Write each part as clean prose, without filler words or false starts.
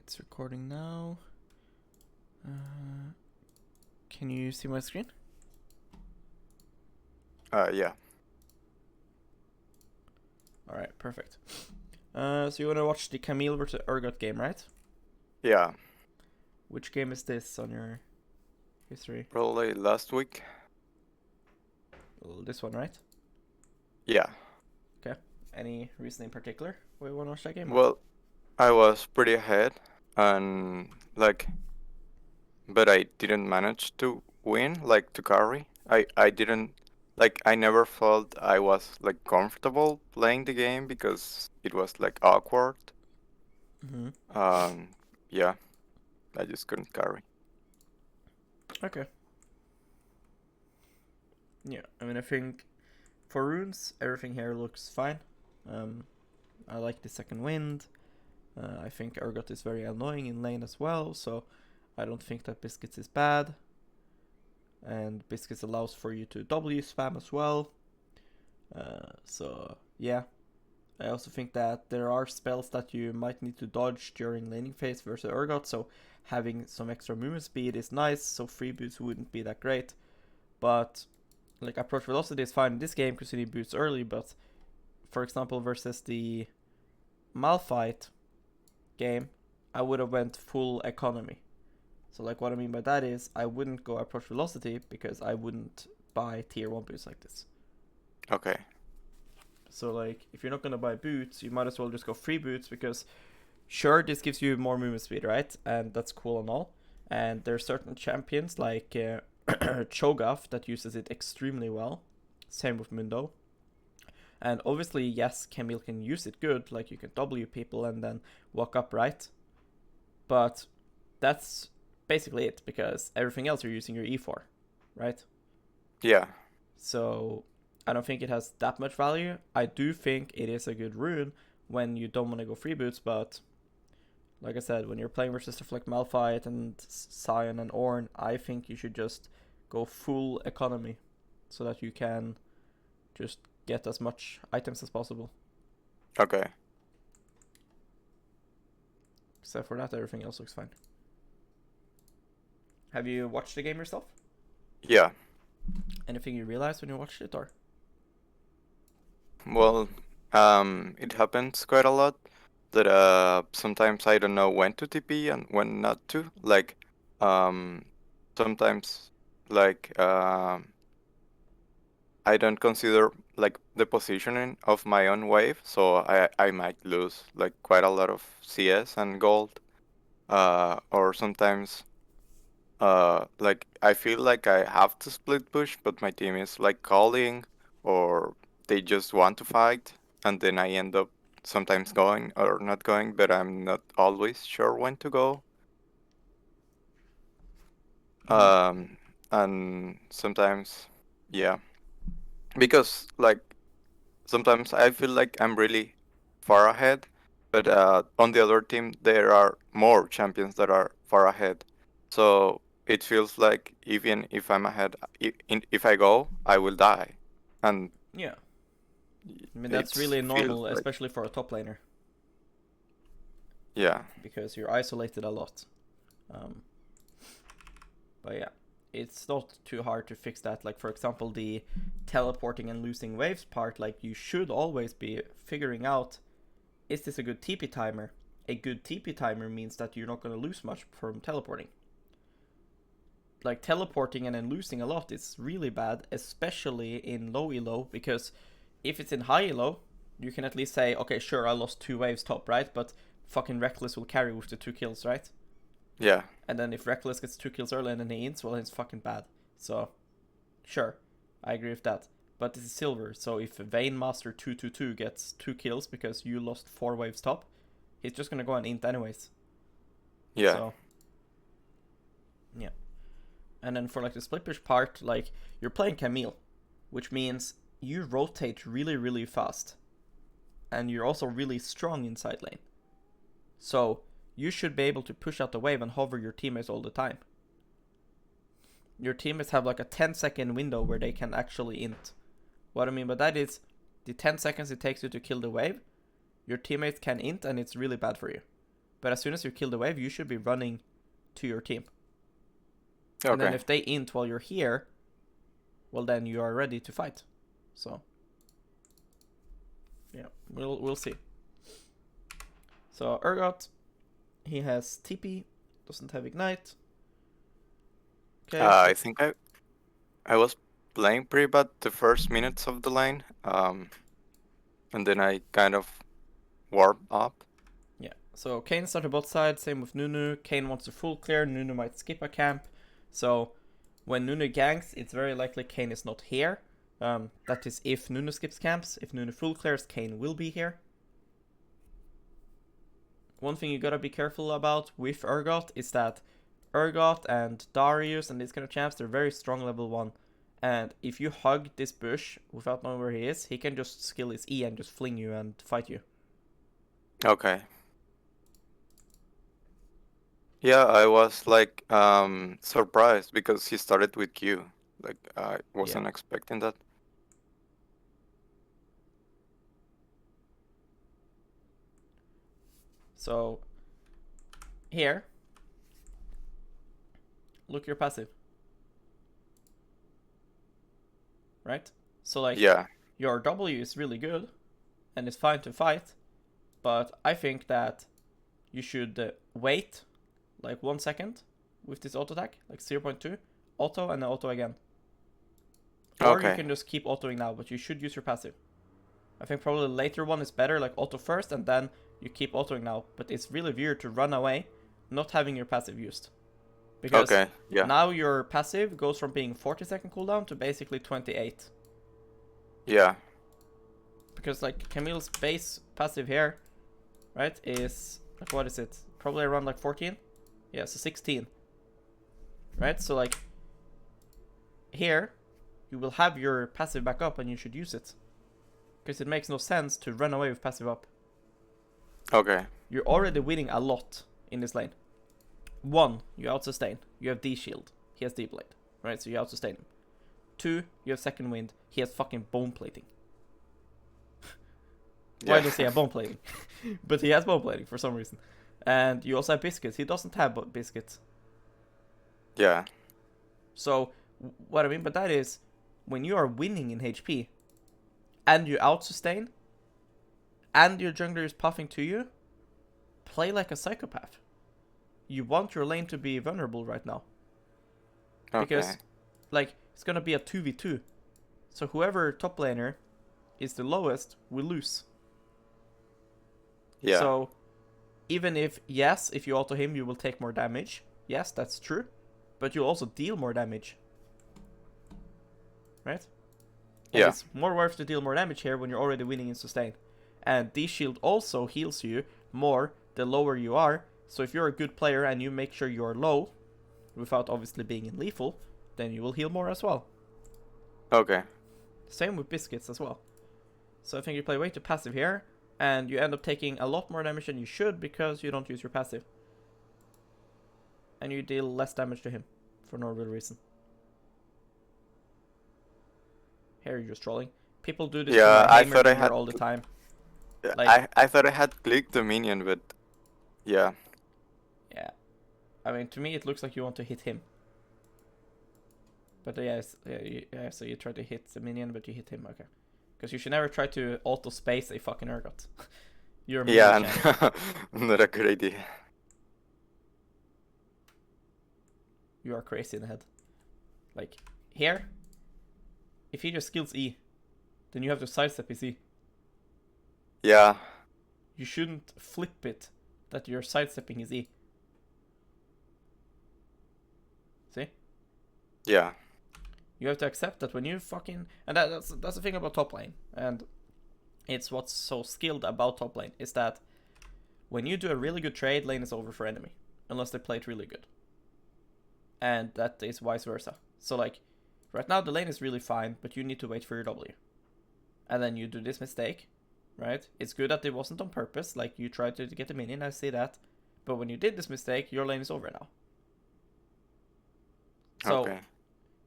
it's recording now. Can you see my screen? Yeah. Alright, perfect. So you want to watch the Camille versus Urgot game, right? Yeah. Which game is this on your history? Probably last week. This one, right? Yeah. Okay. Any reason in particular why you want to watch that game? Well, I was pretty ahead and but I didn't manage to win, like to carry. I didn't I never felt I was like comfortable playing the game because it was like awkward. Mm-hmm. Um yeah, I just couldn't carry. Okay. Yeah, I mean, I think for runes, everything here looks fine. I like the second wind. I think Urgot is very annoying in lane as well, so I don't think that Biscuits is bad. And Biscuits allows for you to W spam as well. So yeah, I also think that there are spells that you might need to dodge during laning phase versus Urgot, so having some extra movement speed is nice, so free boots wouldn't be that great. But like approach velocity is fine in this game because you need boots early, but for example versus the Malphite game, I would have went full economy. So like what I mean by that is I wouldn't go approach velocity because I wouldn't buy tier 1 boots like this. Okay. So like if you're not gonna buy boots, you might as well just go free boots because sure this gives you more movement speed, right? And that's cool and all. And there are certain champions like Cho'Gath that uses it extremely well. Same with Mundo. And obviously, yes, Camille can use it good, like you can W people and then walk up, right? But that's basically it because everything else you're using your E4, right? Yeah. So I don't think it has that much value. I do think it is a good rune when you don't want to go free boots, but like I said, when you're playing versus stuff like Malphite and Sion and Ornn, I think you should just go full economy so that you can just get as much items as possible. Okay. Except for that, everything else looks fine. Have you watched the game yourself? Yeah. Anything you realized when you watched it, or? Well, it happens quite a lot that sometimes I don't know when to TP and when not to. Um sometimes like I don't consider like the positioning of my own wave, so I might lose like quite a lot of CS and gold. Or sometimes like I feel like I have to split push, but my team is like calling or they just want to fight, and then I end up sometimes going or not going, but I'm not always sure when to go. Mm-hmm. And sometimes, yeah, because like sometimes I feel like I'm really far ahead, but on the other team there are more champions that are far ahead. So it feels like even if I'm ahead, if I go, I will die, and Yeah. I mean, it that's really feels normal, like especially for a top laner, yeah, because you're isolated a lot. Um, but yeah, it's not too hard to fix that. Like, for example, the teleporting and losing waves part, like, you should always be figuring out, is this a good TP timer? A good TP timer means that you're not going to lose much from teleporting. Like, teleporting and then losing a lot is really bad, especially in low elo, because if it's in high elo, you can at least say, okay, sure, I lost 2 waves top, right? But fucking Reckless will carry with the 2 kills, right? yeah, And then if Reckless gets 2 kills early and then he ints, well, it's fucking bad. So, sure, I agree with that. But this is silver, so if Vayne Master 222 gets 2 kills because you lost 4 waves top, he's just gonna go and int anyways. yeah, So, yeah. And then for like the split push part, like you're playing Camille, which means you rotate really, really fast. And you're also really strong inside lane. So you should be able to push out the wave and hover your teammates all the time. Your teammates have like a 10-second window where they can actually int. What I mean by that is the 10 seconds it takes you to kill the wave, your teammates can int and it's really bad for you. But as soon as you kill the wave, you should be running to your team. And then Okay. if they int while you're here, well then you are ready to fight. So yeah, we'll see. So Urgot, he has TP, doesn't have Ignite. Okay. I think I was playing pretty bad the first minutes of the lane, and then I kind of warmed up. Yeah. So Kayn started bot side, same with Nunu. Kayn wants to full clear, Nunu might skip a camp. So when Nunu ganks, it's very likely Kayn is not here. That is if Nunu skips camps. If Nunu full clears, Kayn will be here. One thing you gotta be careful about with Urgot is that Urgot and Darius and these kind of champs, they're very strong level 1. And if you hug this bush without knowing where he is, he can just skill his E and just fling you and fight you. Okay. Yeah, I was like surprised because he started with Q. Like I wasn't expecting that. So here, look your passive. Right? So like Yeah. your W is really good and it's fine to fight, but I think that you should wait like 1 second with this auto attack, like 0.2, auto and then auto again. Or you Okay. can just keep autoing now, but you should use your passive. I think probably the later one is better, like auto first and then you keep autoing now, but it's really weird to run away not having your passive used. Because Okay. Yeah. now your passive goes from being 40-second cooldown to basically 28. Yeah. Because like Camille's base passive here, right, is like, what is it? Probably around like 14? Yeah, so 16. Right? So like here you will have your passive back up and you should use it. Because it makes no sense to run away with passive up. Okay. You're already winning a lot in this lane. 1, you out-sustain. You have D-shield. He has D-blade. Right, so you out-sustain him. 2, you have second wind. He has fucking bone plating. Why does he have bone plating? But he has bone plating for some reason. And you also have biscuits. He doesn't have biscuits. Yeah. So what I mean by that is when you are winning in HP and you out-sustain and your jungler is puffing to you, play like a psychopath. You want your lane to be vulnerable right now. Because, Okay. like, it's gonna be a 2v2. So whoever top laner is the lowest will lose. Yeah. So, even if, yes, if you auto him, you will take more damage. Yes, that's true. But you'll also deal more damage. Right? And Yeah. it's more worth to deal more damage here when you're already winning in sustain. And D-shield also heals you more the lower you are. So if you're a good player and you make sure you're low, without obviously being in lethal, then you will heal more as well. Okay. Same with biscuits as well. So I think you play way too passive here, and you end up taking a lot more damage than you should because you don't use your passive. And you deal less damage to him for no real reason. Here you're just trolling. People do this Yeah, to I my thought I gamer had all the time. Yeah, Like- I thought I had clicked the minion, but yeah. Yeah. I mean, to me it looks like you want to hit him. But yeah, so you try to hit the minion, but you hit him, okay. Because you should never try to auto-space a fucking Urgot. You're a minion champ. Yeah, not a good idea. You are crazy in the head. Like, here, if he just skills E, then you have to sidestep his E. Yeah. You shouldn't flip it that you're sidestepping his E. See? Yeah. You have to accept that when you fucking... And that's the thing about top lane. And it's what's so skilled about top lane, is that when you do a really good trade, lane is over for enemy. Unless they play it really good. And that is vice versa. So like, right now the lane is really fine, but you need to wait for your W. And then you do this mistake, right? It's good that it wasn't on purpose, like you tried to get a minion, I see that. But when you did this mistake, your lane is over now. So, Okay.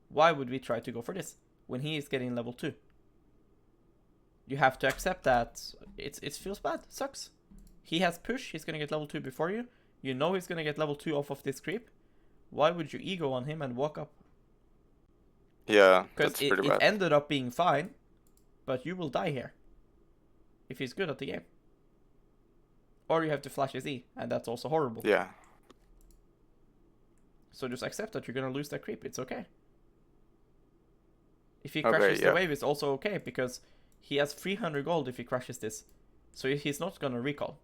why would we try to go for this when he is getting level 2? You have to accept that it feels bad, sucks. He has push, he's gonna get level 2 before you, You know he's gonna get level 2 off of this creep. Why would you ego on him and walk up? Yeah, Because that's pretty bad. it ended up being fine, but you will die here. If he's good at the game. Or you have to flash his E, and that's also horrible. Yeah. So just accept that you're gonna lose that creep, it's okay. If he crashes the wave, it's also okay, because he has 300 gold if he crashes this. So he's not gonna recall.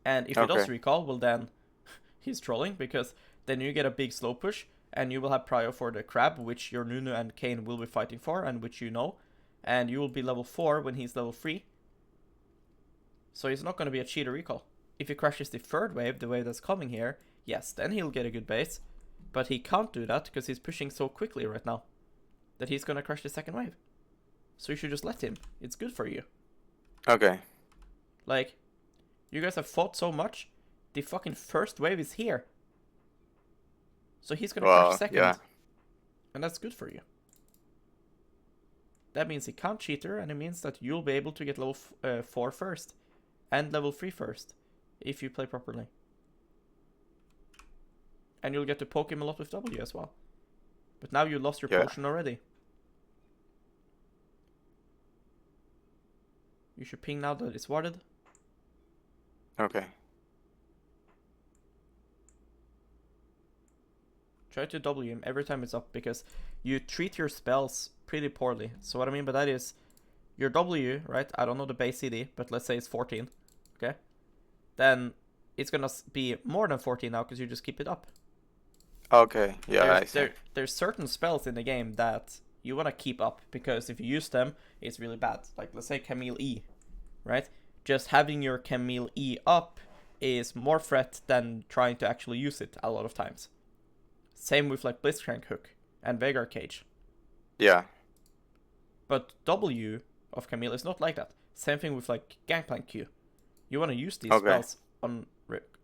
And if he does recall, well then, he's trolling, because then you get a big slow push, and you will have prio for the crab, which your Nunu and Kayn will be fighting for, and which you know. And you will be level 4 when he's level 3. So he's not gonna be a cheater recall. If he crashes the third wave, the wave that's coming here, yes, then he'll get a good base. But he can't do that, because he's pushing so quickly right now that he's gonna crash the second wave. So you should just let him. It's good for you. Okay. Like, you guys have fought so much. The fucking first wave is here. So he's gonna crash second. Yeah. And that's good for you. That means he can't cheater, and it means that you'll be able to get level 4 first. And level 3 first. If you play properly. And you'll get to poke him a lot with W as well. But now you lost your potion already. You should ping now that it's warded. Okay. Try to W him every time it's up, because you treat your spells pretty poorly. So what I mean by that is, your W, right? I don't know the base CD, but let's say it's 14. Okay? Then it's gonna be more than 14 now, because you just keep it up. Okay, yeah, I see. There's certain spells in the game that you want to keep up, because if you use them, it's really bad. Like, let's say Camille E, right? Just having your Camille E up is more threat than trying to actually use it a lot of times. Same with like Blitzcrank Hook and Veigar Cage. Yeah. But W of Camille is not like that. Same thing with like Gangplank Q. You want to use these spells on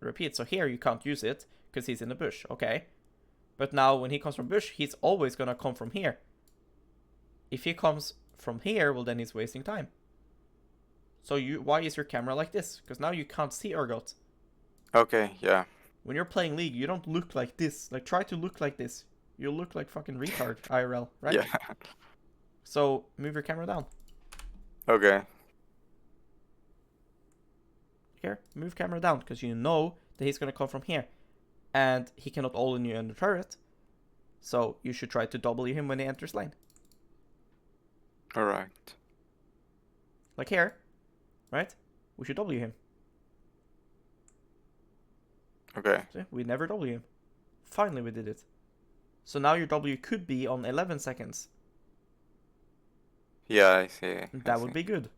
repeat. So here you can't use it because he's in the bush. Okay. But now when he comes from bush, he's always going to come from here. If he comes from here, well then he's wasting time. So why is your camera like this? Because now you can't see Urgot. Okay, yeah. When you're playing League, you don't look like this. Like, try to look like this. You'll look like fucking retard IRL, right? Yeah. So move your camera down. Okay. Here, move camera down, because you know that he's going to come from here. And he cannot all-in you in the turret. So you should try to W him when he enters lane. Alright. Like here, right? We should W him. Okay. See, we never W him. Finally we did it. So now your W could be on 11 seconds. Yeah, I see. That would be good.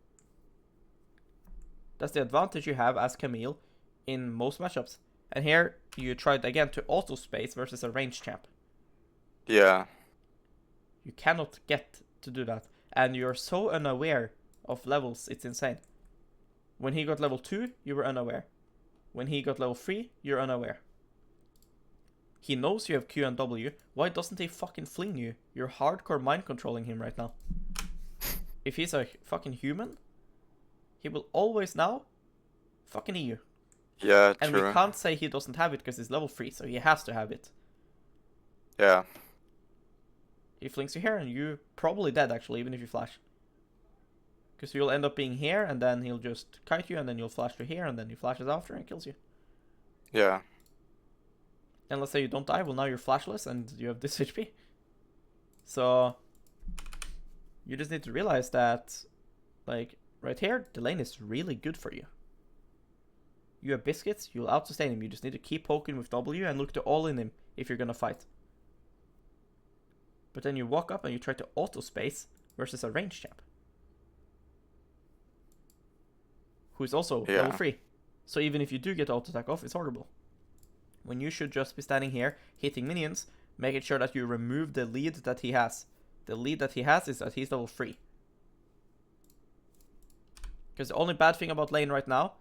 That's the advantage you have as Camille in most matchups. And here you tried again to auto space versus a range champ. Yeah. You cannot get to do that. And you're so unaware of levels, it's insane. When he got level 2, you were unaware. When he got level 3, you're unaware. He knows you have Q and W. Why doesn't he fucking fling you? You're hardcore mind controlling him right now. If he's a fucking human, he will always now fucking E you. Yeah, and true. We can't say he doesn't have it because he's level 3, so he has to have it. Yeah. He flings you here and you're probably dead actually, even if you flash. Because you'll end up being here and then he'll just kite you and then you'll flash to here and then he flashes after and kills you. Yeah. And let's say you don't die, well now you're flashless and you have this HP. So you just need to realize that, like, right here, the lane is really good for you. You have biscuits, you'll out-sustain him. You just need to keep poking with W and look to all-in him if you're gonna fight. But then you walk up and you try to auto-space versus a range champ. Who is also level 3. So even if you do get auto-attack off, it's horrible. When you should just be standing here, hitting minions, making sure that you remove the lead that he has. The lead that he has is that he's level 3. Because the only bad thing about lane right now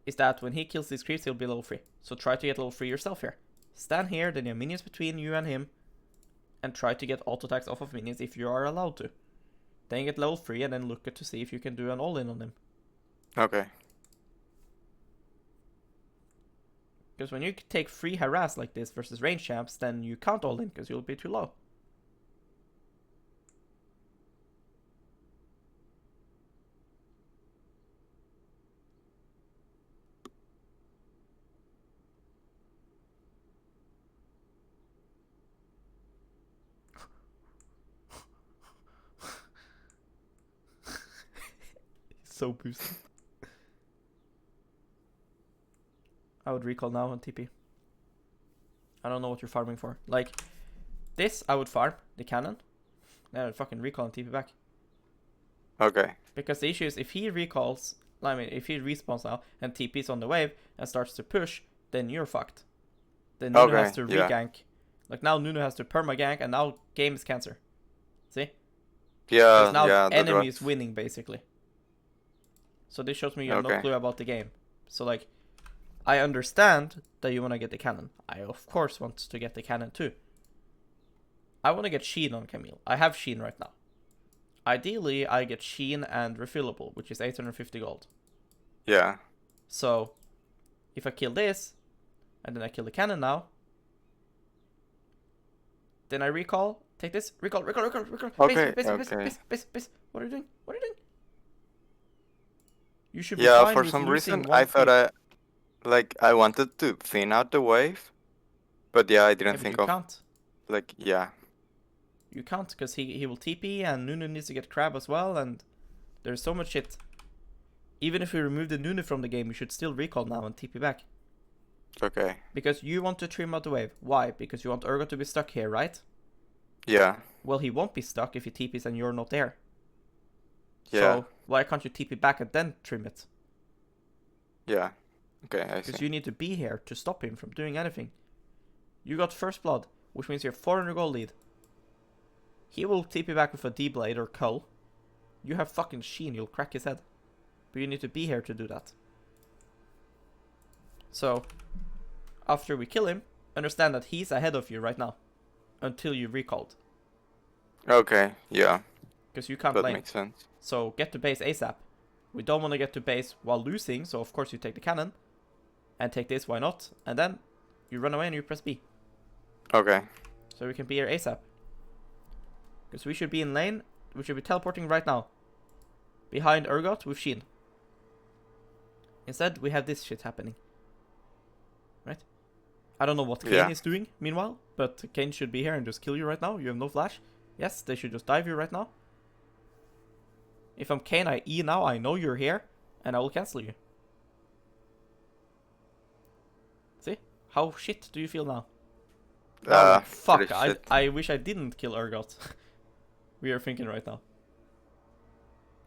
is that when he kills these creeps, he'll be level 3. So try to get level 3 yourself here. Stand here, then you have minions between you and him, and try to get auto attacks off of minions if you are allowed to. Then get level 3 and then look at to see if you can do an all-in on him. Okay. Because when you take free harass like this versus range champs, then you can't all in because you'll be too low. So boosted. I would recall now on TP. I don't know what you're farming for. Like, this I would farm, the cannon. Then I'd fucking recall and TP back. Okay. Because the issue is if he recalls, I mean, if he respawns now and TP's on the wave and starts to push, then you're fucked. Then Nunu has to re-gank. Like now Nunu has to perma-gank and now game is cancer. See? Yeah, because now yeah. enemy is winning basically. So this shows me you have no clue about the game. So like, I understand that you want to get the cannon. I of course want to get the cannon too. I want to get Sheen on Camille. I have Sheen right now. Ideally, I get Sheen and refillable, which is 850 gold. Yeah. So, if I kill this, and then I kill the cannon now, then I recall, take this, recall. Okay, Base. What are you doing? You should be Yeah, fine for with some losing reason one I thought creep. I wanted to thin out the wave, but yeah, I Yeah, didn't but think you of can't. like yeah. You can't, because he will TP, and Nunu needs to get crab as well, and there's so much shit. Even if we remove the Nunu from the game, you should still recall now and TP back. Okay. Because you want to trim out the wave. Why? Because you want Urgot to be stuck here, right? Yeah. Well, he won't be stuck if he TPs and you're not there. Yeah. So why can't you TP back and then trim it? Yeah. Okay, I Because see. you need to be here to stop him from doing anything. You got first blood, which means you're 400 gold lead. He will TP back with a D-Blade or Cull. You have fucking Sheen, you'll crack his head. But you need to be here to do that. So, after we kill him, understand that he's ahead of you right now. Until you recalled. Okay, yeah. Because you can't That lane. makes sense. So get to base ASAP. We don't want to get to base while losing, so of course you take the cannon. And take this, why not? And then you run away and you press B. Okay. So we can be here ASAP. Because we should be in lane. We should be teleporting right now. Behind Urgot with Sheen. Instead, we have this shit happening. Right? I don't know what Kayn is doing, meanwhile. But Kayn should be here and just kill you right now. You have no flash. Yes, they should just dive you right now. If I'm Kayn, I E now. I know you're here. And I will cancel you. See? How shit do you feel now? Like, fuck, I wish I didn't kill Urgot. We are thinking right now.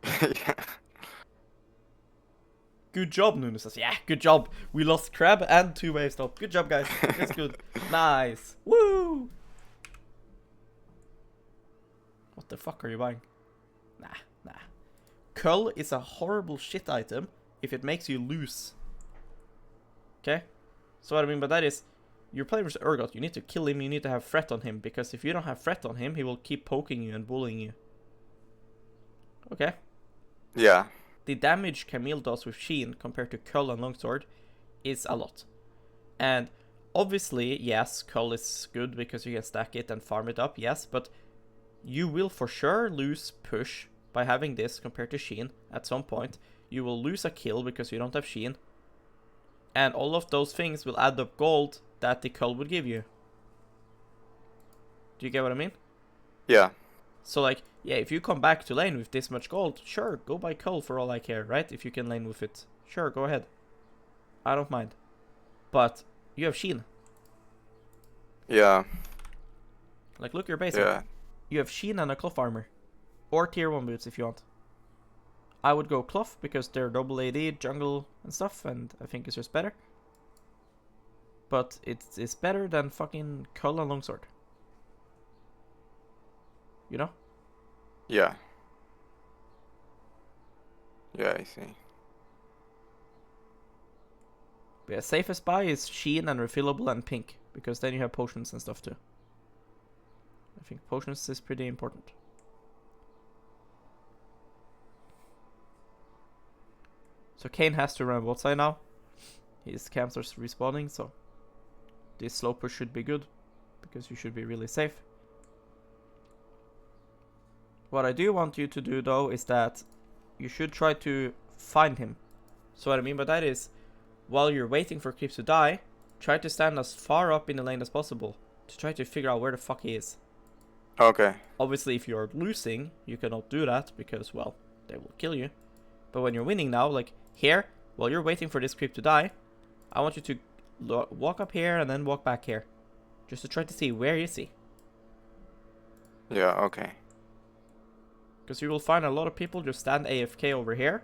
Yeah. Good job, Nunu says. Yeah, good job. We lost Crab and 2 waves top. Good job, guys. That's good. Nice. Woo! What the fuck are you buying? Nah. Cull is a horrible shit item if it makes you lose. Okay? So what I mean by that is, you're playing with Urgot, you need to kill him, you need to have threat on him, because if you don't have threat on him, he will keep poking you and bullying you. Okay? Yeah. The damage Camille does with Sheen compared to Cull and Longsword is a lot. And obviously, yes, Cull is good because you can stack it and farm it up, yes, but you will for sure lose push by having this compared to Sheen at some point. You will lose a kill because you don't have Sheen. And all of those things will add up gold that the Cull would give you. Do you get what I mean? Yeah. So like, yeah, if you come back to lane with this much gold, sure, go buy Cull for all I care, right? If you can lane with it. Sure, go ahead. I don't mind. But you have Sheen. Yeah. Like, look your base. Yeah. You have Sheen and a Cloth armor. Or tier 1 boots if you want. I would go Cloth because they're double AD, jungle and stuff, and I think it's just better. But it's better than fucking Cull and Longsword. You know? Yeah. Yeah, I see. But yeah, safest buy is Sheen and refillable and pink, because then you have potions and stuff too. I think potions is pretty important. So Kayn has to run bot side now. His camps are respawning, so this slow push should be good, because you should be really safe. What I do want you to do though is that you should try to find him. So what I mean by that is, while you're waiting for creeps to die, try to stand as far up in the lane as possible to try to figure out where the fuck he is. Okay. Obviously, if you're losing, you cannot do that because, well, they will kill you. But when you're winning now, like here, while you're waiting for this creep to die, I want you to walk up here and then walk back here, just to try to see where is he. Yeah, okay. Because you will find a lot of people just stand AFK over here,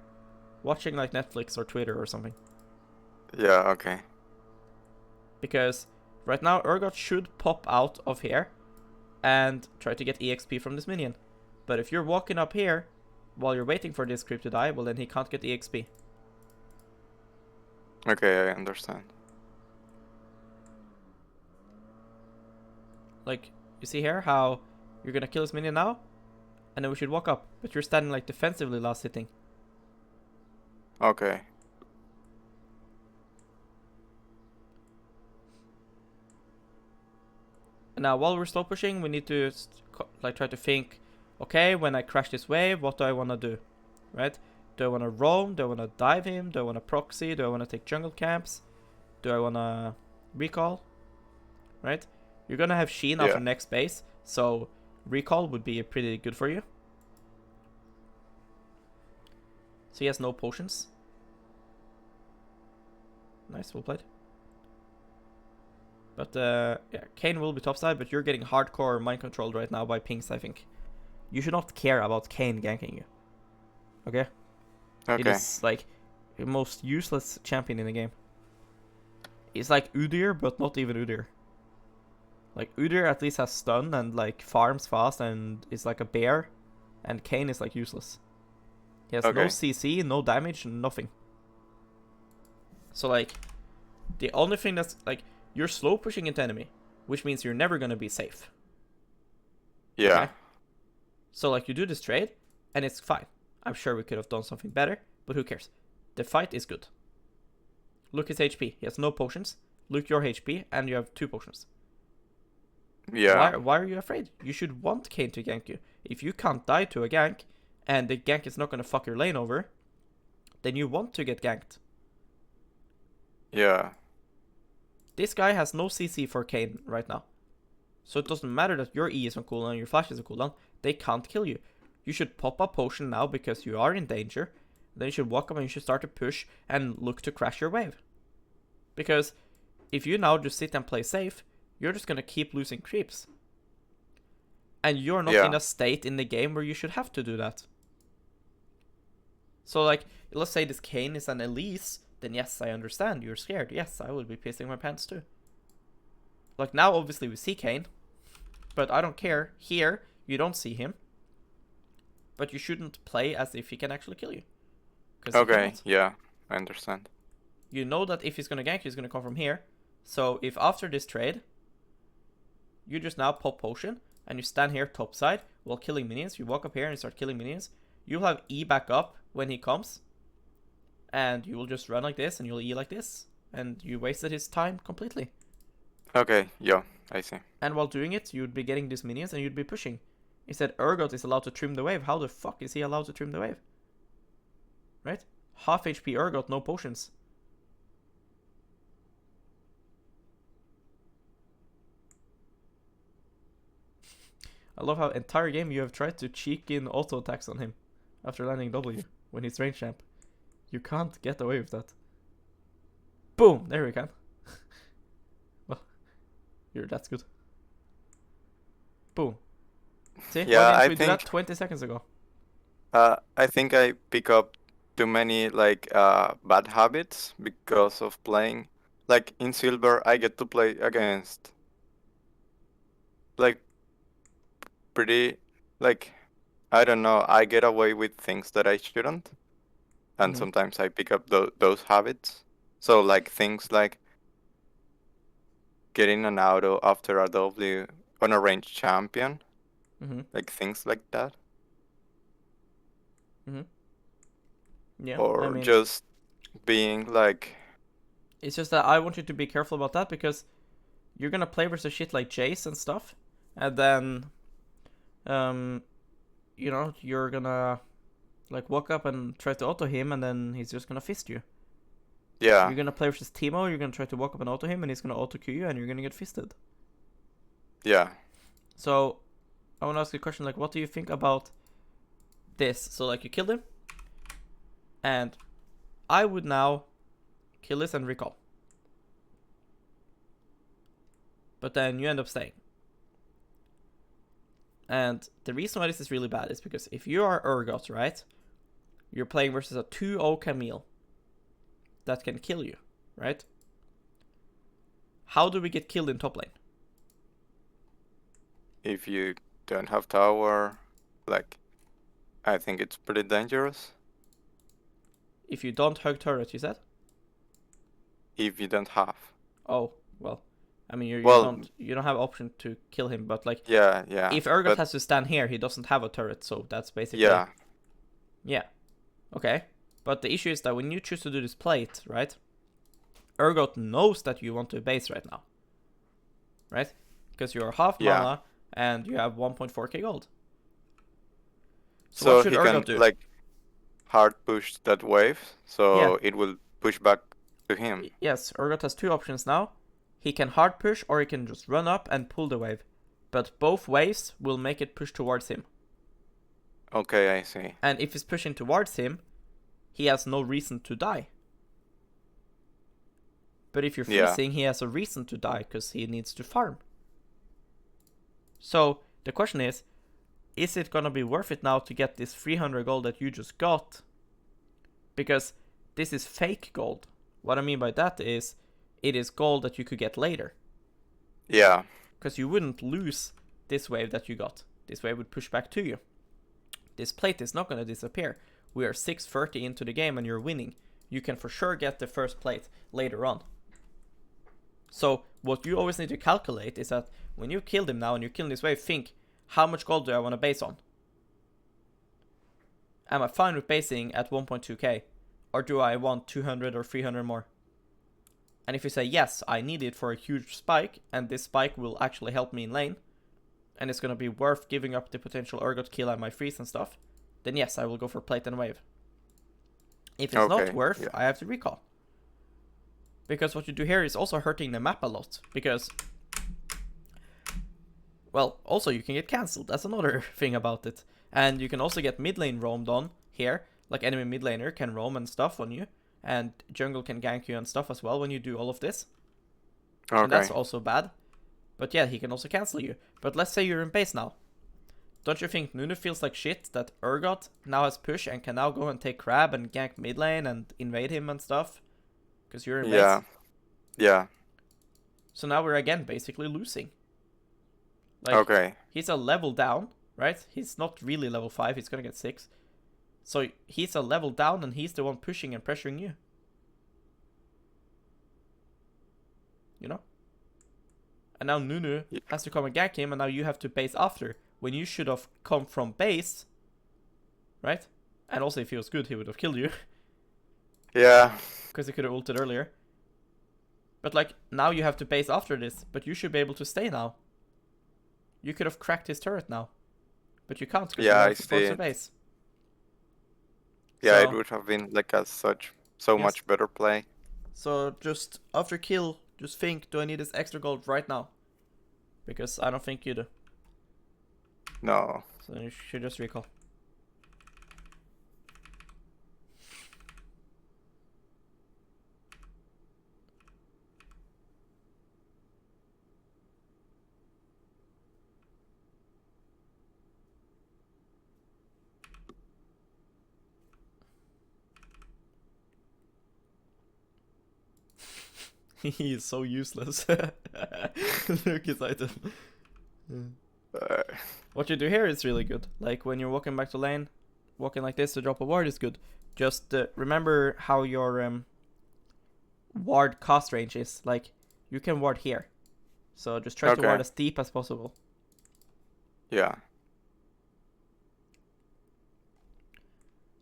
watching like Netflix or Twitter or something. Yeah, okay. Because right now Urgot should pop out of here and try to get EXP from this minion. But if you're walking up here while you're waiting for this creep to die, well then he can't get EXP. Okay, I understand. Like, you see here how you're gonna kill this minion now? And then we should walk up. But you're standing like defensively last hitting. Okay. And now while we're slow pushing, we need to like try to think, okay, when I crash this wave, what do I want to do? Right? Do I want to roam? Do I want to dive him? Do I want to proxy? Do I want to take jungle camps? Do I want to recall? Right? You're going to have Sheen after next base, so recall would be pretty good for you. So he has no potions. Nice, well played. But yeah, Kayn will be topside, but you're getting hardcore mind controlled right now by pings, I think. You should not care about Kayn ganking you. Okay? Okay. It is like the most useless champion in the game. It's like Udyr, but not even Udyr. Like Udyr at least has stun and like farms fast and is like a bear, and Kayn is like useless. He has no CC, no damage, nothing. So like, the only thing that's like, you're slow pushing into enemy, which means you're never gonna be safe. Yeah. Okay? So like, you do this trade, and it's fine. I'm sure we could have done something better, but who cares? The fight is good. Look his HP. He has no potions. Look your HP, and you have 2 potions. Yeah. Why are you afraid? You should want Kayn to gank you. If you can't die to a gank, and the gank is not gonna fuck your lane over, then you want to get ganked. Yeah. This guy has no CC for Kayn right now. So it doesn't matter that your E is on cooldown, your flash is on cooldown. They can't kill you. You should pop a potion now because you are in danger. Then you should walk up and you should start to push and look to crash your wave. Because if you now just sit and play safe, you're just going to keep losing creeps. And you're not in a state in the game where you should have to do that. So like, let's say this Kayn is an Elise, then yes, I understand, you're scared. Yes, I would be pissing my pants too. Like now, obviously we see Kayn, but I don't care. Here, you don't see him. But you shouldn't play as if he can actually kill you. Okay, yeah, I understand. You know that if he's gonna gank, he's gonna come from here. So if after this trade, you just now pop potion, and you stand here topside while killing minions, you walk up here and start killing minions, you'll have E back up when he comes, and you will just run like this, and you'll E like this, and you wasted his time completely. Okay, yeah, I see. And while doing it, you'd be getting these minions, and you'd be pushing. Instead, Urgot is allowed to trim the wave. How the fuck is he allowed to trim the wave? Right? Half HP Urgot, no potions. I love how entire game you have tried to cheek in auto attacks on him after landing W when he's range champ. You can't get away with that. Boom! There we can. Well, that's good. Boom. See? Yeah, I think did that 20 seconds ago. I think I pick up too many like bad habits because of playing. Like in Silver, I get to play against like pretty like I don't know. I get away with things that I shouldn't, and sometimes I pick up those habits. So like things like getting an auto after a W on a ranged champion. Like things like that. Yeah. Or I mean, just being like. It's just that I want you to be careful about that because you're gonna play versus shit like Jace and stuff, and then, you're gonna like walk up and try to auto him, and then he's just gonna fist you. Yeah. You're gonna play versus Teemo, you're gonna try to walk up and auto him, and he's gonna auto Q you, and you're gonna get fisted. Yeah. So, I wanna ask you a question, like, what do you think about this? So, like, you killed him, and I would now kill this and recall. But then you end up staying. And the reason why this is really bad is because if you are Urgot, right, you're playing versus a 2-0 Camille that can kill you, right? How do we get killed in top lane? If you don't have tower, like, I think it's pretty dangerous. If you don't hug turret, you said? If you don't have. Oh, well. I mean, you don't have option to kill him, but like, Yeah. if Urgot has to stand here, he doesn't have a turret, so that's basically... Yeah. Okay. But the issue is that when you choose to do this plate, right, Urgot knows that you want to base right now. Right? Because you're half mana, and you have 1.4k gold. So what should he Urgot can, do? like, hard push that wave, so it will push back to him. Yes, Urgot has two options now. He can hard push, or he can just run up and pull the wave. But both waves will make it push towards him. Okay, I see. And if he's pushing towards him, he has no reason to die. But if you're freezing, he has a reason to die, because he needs to farm. So, the question is it gonna be worth it now to get this 300 gold that you just got? Because this is fake gold. What I mean by that is, it is gold that you could get later. Yeah. Because you wouldn't lose this wave that you got. This wave would push back to you. This plate is not gonna disappear. We are 6:30 into the game and you're winning. You can for sure get the first plate later on. So, what you always need to calculate is that when you killed him now and you're killing this wave, think, how much gold do I want to base on? Am I fine with basing at 1.2k? Or do I want 200 or 300 more? And if you say, yes, I need it for a huge spike, and this spike will actually help me in lane, and it's going to be worth giving up the potential Urgot kill and my freeze and stuff, then yes, I will go for plate and wave. If it's not worth, I have to recall. Because what you do here is also hurting the map a lot, because... Well, also you can get cancelled, that's another thing about it. And you can also get mid lane roamed on here, like enemy mid laner can roam and stuff on you. And jungle can gank you and stuff as well when you do all of this. Okay. And that's also bad. But yeah, he can also cancel you. But let's say you're in base now. Don't you think Nunu feels like shit that Urgot now has push and can now go and take Crab and gank mid lane and invade him and stuff? Because you're in base. Yeah. So now we're again basically losing. Like, he's a level down, right? He's not really level 5, he's gonna get 6. So he's a level down and he's the one pushing and pressuring you. You know? And now Nunu has to come and gank him, and now you have to base after. When you should have come from base. Right? And also if he was good, he would have killed you. Yeah. Because he could have ulted earlier. But like, now you have to base after this. But you should be able to stay now. You could have cracked his turret now. But you can't because you're supposed to base. Yeah, so, it would have been like so much better play. So just after kill, just think, do I need this extra gold right now? Because I don't think you do. No. So you should just recall. He is so useless. Look his item. What you do here is really good. Like when you're walking back to lane, walking like this to drop a ward is good. Just remember how your ward cost range is. Like you can ward here. So just try to ward as deep as possible. Yeah.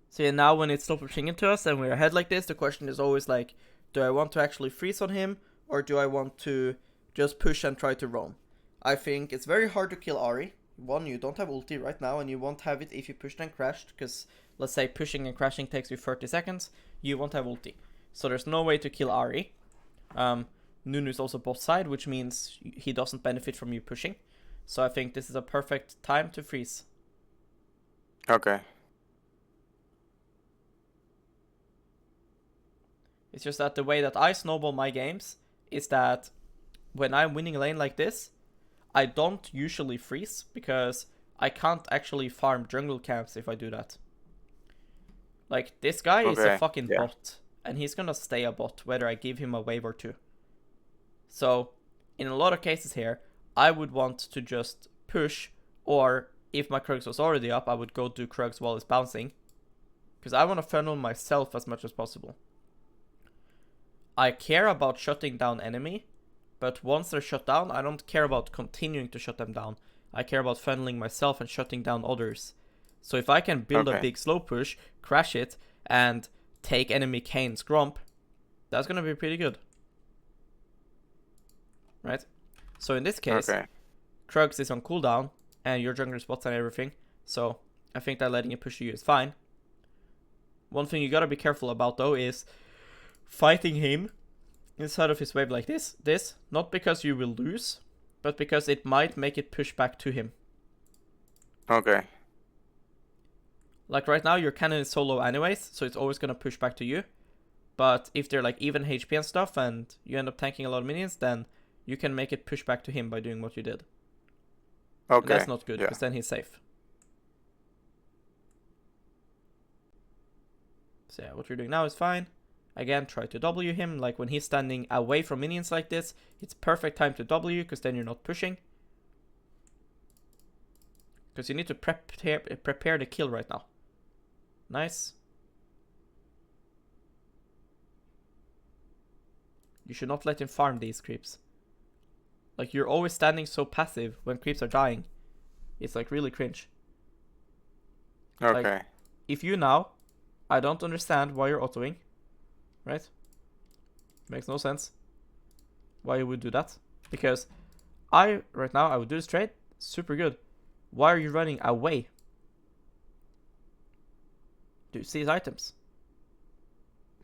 So yeah, now when it stops pushing into us and we're ahead like this, the question is always like, do I want to actually freeze on him, or do I want to just push and try to roam. I think it's very hard to kill Ahri. One, you don't have ulti right now, and you won't have it if you pushed and crashed, because let's say pushing and crashing takes you 30 seconds, you won't have ulti. So there's no way to kill Ahri. Nunu is also bot side, which means he doesn't benefit from you pushing. So I think this is a perfect time to freeze. Okay. It's just that the way that I snowball my games is that when I'm winning a lane like this, I don't usually freeze because I can't actually farm jungle camps if I do that. Like, this guy is a fucking bot, and he's gonna stay a bot whether I give him a wave or two. So, in a lot of cases here, I would want to just push, or if my Krugs was already up, I would go do Krugs while it's bouncing. Because I want to funnel myself as much as possible. I care about shutting down enemy, but once they're shut down, I don't care about continuing to shut them down. I care about funneling myself and shutting down others. So if I can build a big slow push, crash it, and take enemy Kayn's Gromp, that's gonna be pretty good. Right? So in this case, Krugs is on cooldown, and your jungler spots and everything, so I think that letting it push you is fine. One thing you gotta be careful about though is fighting him inside of his wave like this, not because you will lose, but because it might make it push back to him. Okay. Like right now, your cannon is so low anyways, so it's always gonna push back to you. But if they're like even HP and stuff, and you end up tanking a lot of minions, then you can make it push back to him by doing what you did. Okay. And that's not good, because then he's safe. So yeah, what you're doing now is fine. Again, try to W him, like when he's standing away from minions like this, it's perfect time to W, because then you're not pushing. Because you need to prepare the kill right now. Nice. You should not let him farm these creeps. Like, you're always standing so passive when creeps are dying. It's like really cringe. Okay. Like, if you now, I don't understand why you're autoing. Right? Makes no sense why you would do that. Because right now, I would do this trade. Super good. Why are you running away? Do you see his items?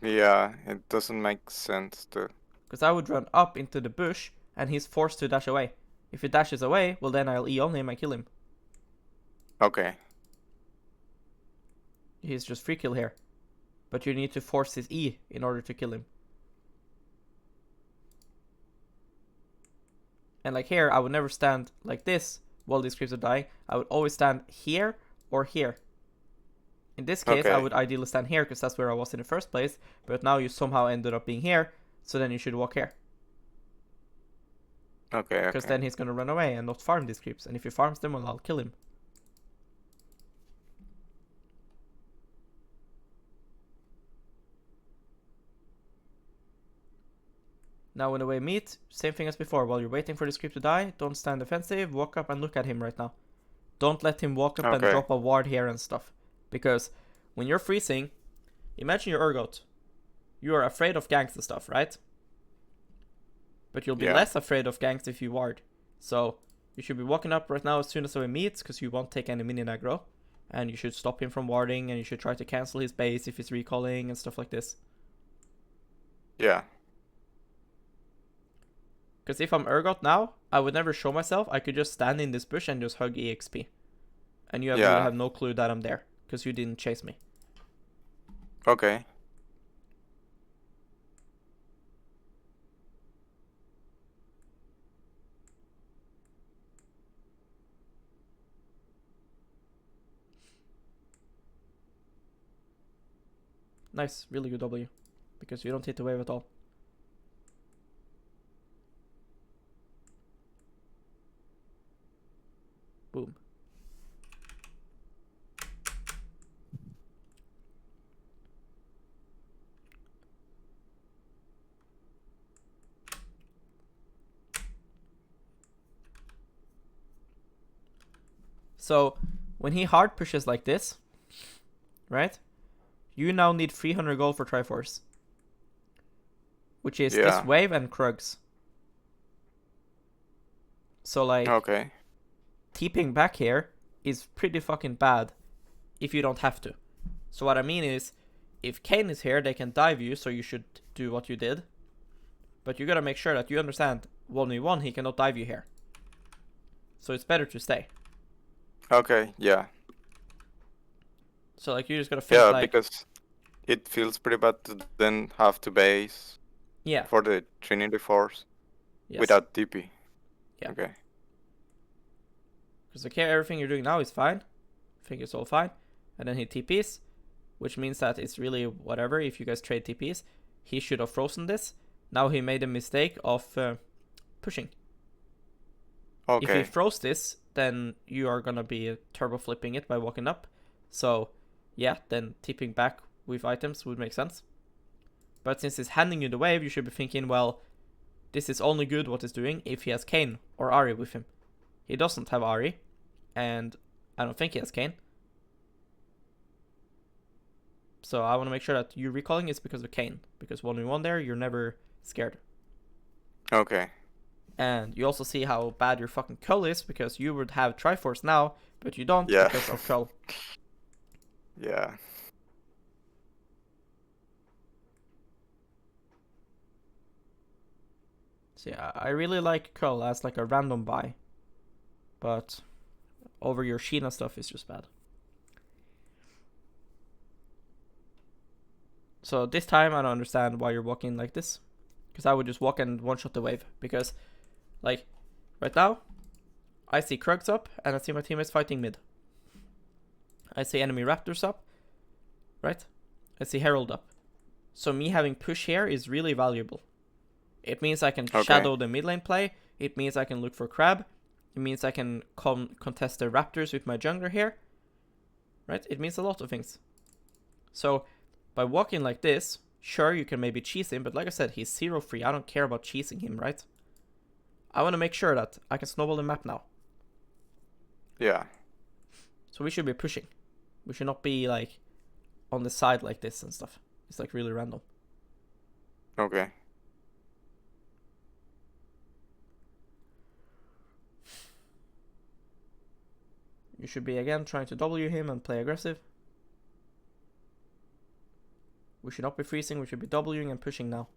Yeah, it doesn't make sense to... Because I would run up into the bush, and he's forced to dash away. If he dashes away, well then I'll E on him and kill him. Okay. He's just free kill here. But you need to force his E in order to kill him. And like here, I would never stand like this while these creeps are dying. I would always stand here or here. In this case, I would ideally stand here because that's where I was in the first place. But now you somehow ended up being here, so then you should walk here. Okay. Because then he's going to run away and not farm these creeps. And if he farms them, well, I'll kill him. Now when the wave meet, same thing as before. While you're waiting for this creep to die, don't stand defensive, walk up and look at him right now. Don't let him walk up and drop a ward here and stuff. Because when you're freezing, imagine you're Urgot. You are afraid of ganks and stuff, right? But you'll be less afraid of ganks if you ward. So you should be walking up right now as soon as the wave meets, because you won't take any minion aggro. And you should stop him from warding, and you should try to cancel his base if he's recalling and stuff like this. Yeah. Because if I'm Urgot now, I would never show myself. I could just stand in this bush and just hug EXP. And you have no clue that I'm there. Because you didn't chase me. Okay. Nice. Really good W. Because you don't hit the wave at all. Boom. So, when he hard pushes like this, right? You now need 300 gold for Triforce. Which is this wave and Krugs. So like Okay. TPing back here is pretty fucking bad if you don't have to. So what I mean is, if Kayn is here, they can dive you, so you should do what you did. But you gotta make sure that you understand 1v1, he cannot dive you here. So it's better to stay. Okay. Yeah. So like you just gotta think Yeah, like, because it feels pretty bad to then have to base yeah, for the Trinity Force yes. without TP. Yeah. Okay. Because okay, everything you're doing now is fine. I think it's all fine. And then he TPs, which means that it's really whatever if you guys trade TPs. He should have frozen this. Now he made a mistake of pushing. If he Okay. froze this, then you are gonna be turbo flipping it by walking up. So yeah, then tipping back with items would make sense. But since he's handing you the wave, you should be thinking, well, this is only good what he's doing if he has Kayn or Ahri with him. He doesn't have Ahri, and I don't think he has Kayn. So I want to make sure that you recalling is because of Kayn, because 1v1 there, you're never scared. Okay. And you also see how bad your fucking Cull is, because you would have Triforce now, but you don't Yeah. because of Cull. Yeah. So yeah, I really like Cull as like a random buy, but over your Sheena stuff is just bad. So this time I don't understand why you're walking like this, because I would just walk and one-shot the wave, because like right now I see Krugs up and I see my teammates fighting mid. I see enemy Raptors up, right? I see Herald up. So me having push here is really valuable. It means I can shadow the mid lane play. It means I can look for Crab. It means I can contest the Raptors with my jungler here. Right? It means a lot of things. So by walking like this, sure, you can maybe cheese him, but like I said, he's 0-free. I don't care about cheesing him, right? I want to make sure that I can snowball the map now. Yeah. So we should be pushing. We should not be like on the side like this and stuff. It's like really random. Okay. You should be again trying to W him and play aggressive. We should not be freezing, we should be Wing and pushing now.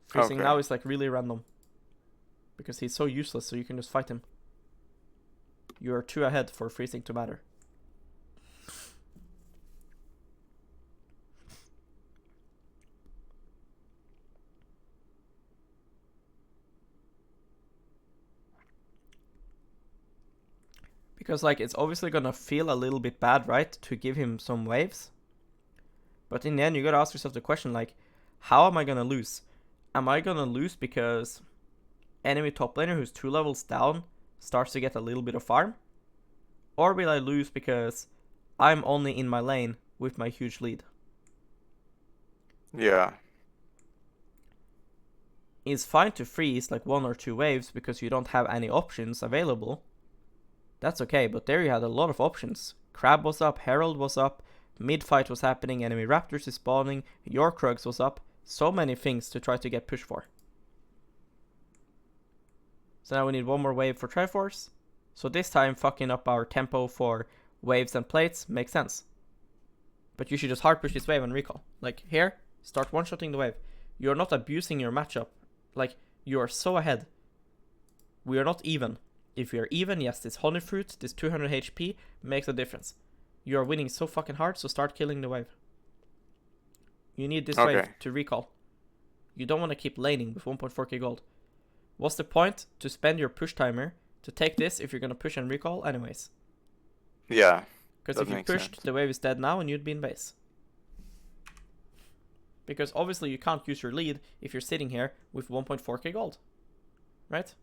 Freezing now is like really random. Because he's so useless, so you can just fight him. You are too ahead for freezing to matter. Because like it's obviously gonna feel a little bit bad, right? To give him some waves. But in the end, you gotta ask yourself the question like, how am I gonna lose? Am I gonna lose because enemy top laner who's 2 levels down starts to get a little bit of farm? Or will I lose because I'm only in my lane with my huge lead? Yeah. It's fine to freeze like 1 or 2 waves because you don't have any options available. That's okay, but there you had a lot of options. Crab was up, Herald was up, mid-fight was happening, enemy Raptors is spawning, your Krugs was up. So many things to try to get push for. So now we need 1 more wave for Triforce. So this time fucking up our tempo for waves and plates makes sense. But you should just hard push this wave and recall. Like here, start one-shotting the wave. You're not abusing your matchup. Like, you are so ahead. We are not even. If we are even, yes, this Honey Fruit, this 200 HP makes a difference. You are winning so fucking hard, so start killing the wave. You need this wave to recall. You don't want to keep laning with 1.4k gold. What's the point to spend your push timer to take this if you're going to push and recall anyways? Yeah. Because if you pushed, the wave is dead now and you'd be in base. Because obviously you can't use your lead if you're sitting here with 1.4k gold. Right?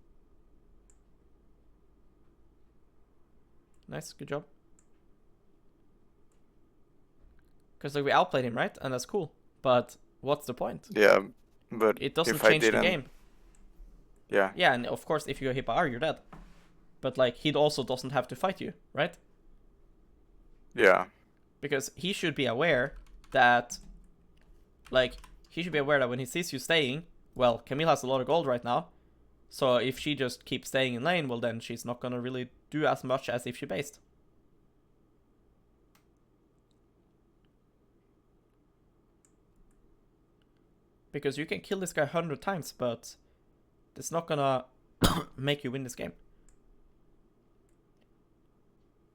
Nice, good job. Because like we outplayed him, right? And that's cool. But what's the point? Yeah, but it doesn't change the game. Yeah. Yeah, and of course if you hit R, you're dead. But like he also doesn't have to fight you, right? Yeah. Because he should be aware that when he sees you staying, well, Camille has a lot of gold right now. So if she just keeps staying in lane, well then she's not gonna really do as much as if she based. Because you can kill this guy 100 times, but it's not gonna make you win this game.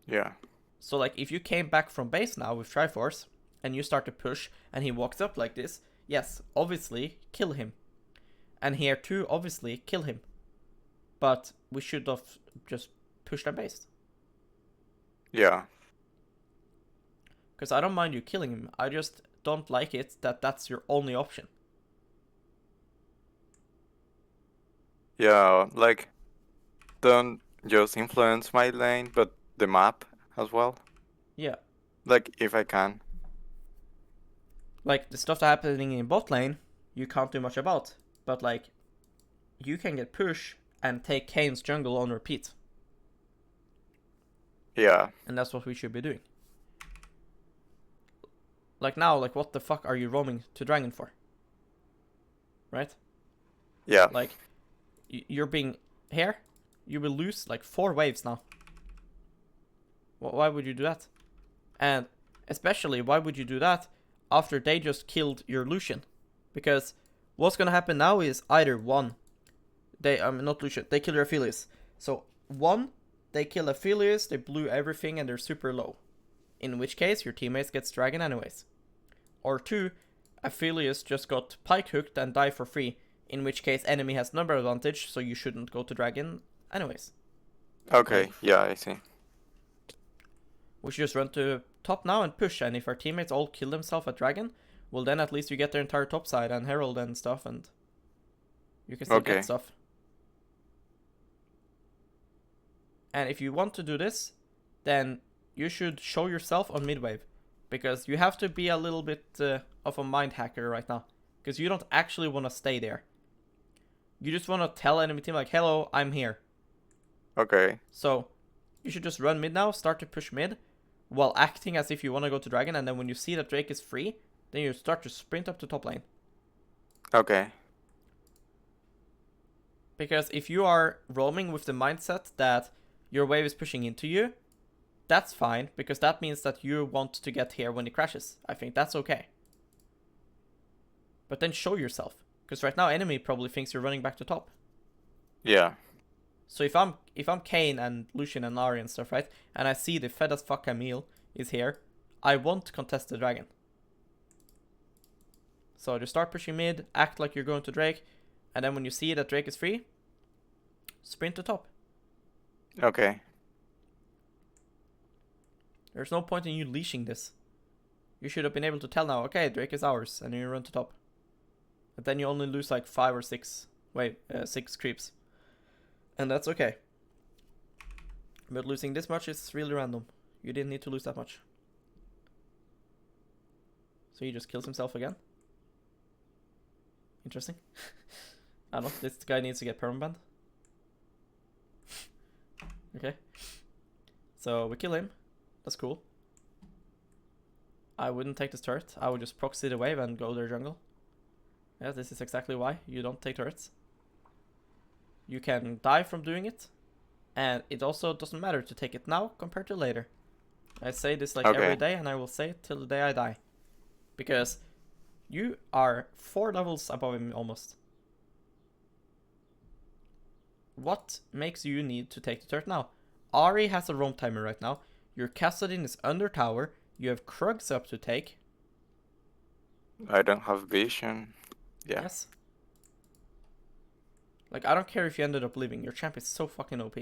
Yeah. So like if you came back from base now with Triforce and you start to push and he walks up like this, yes, obviously kill him. And here too, obviously kill him. But we should have just pushed and based. Yeah. Because I don't mind you killing him, I just don't like it that that's your only option. Yeah, like, don't just influence my lane, but the map as well. Yeah. Like, if I can. Like, the stuff that's happening in bot lane, you can't do much about. But, like, you can get push and take Kane's jungle on repeat. Yeah. And that's what we should be doing. Like now, like what the fuck are you roaming to Dragon for? Right? Yeah. Like, you're being... Here, you will lose like 4 waves now. Why would you do that? And especially, why would you do that after they just killed your Lucian? Because what's gonna happen now is either one, not Lucian, they kill your Aphelios. So one, they kill Aphelios, they blew everything and they're super low. In which case, your teammates gets Dragon anyways. Or 2, Aphelios just got pike hooked and die for free. In which case, enemy has number advantage, so you shouldn't go to Dragon anyways. Okay, yeah, I see. We should just run to top now and push, and if our teammates all kill themselves at Dragon, well then at least you get their entire top side and Herald and stuff, and you can still get stuff. And if you want to do this, then you should show yourself on mid wave. Because you have to be a little bit of a mind hacker right now. Because you don't actually want to stay there. You just want to tell enemy team like, hello, I'm here. Okay. So, you should just run mid now, start to push mid, while acting as if you want to go to Dragon, and then when you see that Drake is free, then you start to sprint up to top lane. Okay. Because if you are roaming with the mindset that your wave is pushing into you, that's fine, because that means that you want to get here when it crashes. I think that's okay. But then show yourself. Because right now enemy probably thinks you're running back to top. Yeah. So if I'm Kayn and Lucian and Ahri and stuff, right? And I see the fed as fuck Camille is here, I won't contest the Dragon. So just start pushing mid, act like you're going to Drake, and then when you see that Drake is free, sprint to top. Okay. There's no point in you leashing this. You should have been able to tell now, okay, Drake is ours, and you run to top. But then you only lose like 5 or 6, 6 creeps. And that's okay. But losing this much is really random. You didn't need to lose that much. So he just kills himself again. Interesting. I don't know, this guy needs to get permabanned. Okay. So we kill him. That's cool. I wouldn't take this turret. I would just proxy the wave and go their jungle. Yeah, this is exactly why you don't take turrets. You can die from doing it. And it also doesn't matter to take it now compared to later. I say this like every day, and I will say it till the day I die. Because you are 4 levels above him almost. What makes you need to take the turret now? Ahri has a roam timer right now. Your Kassadin is under tower. You have Krugs up to take. I don't have vision. Yeah. Yes. Like, I don't care if you ended up living. Your champ is so fucking OP.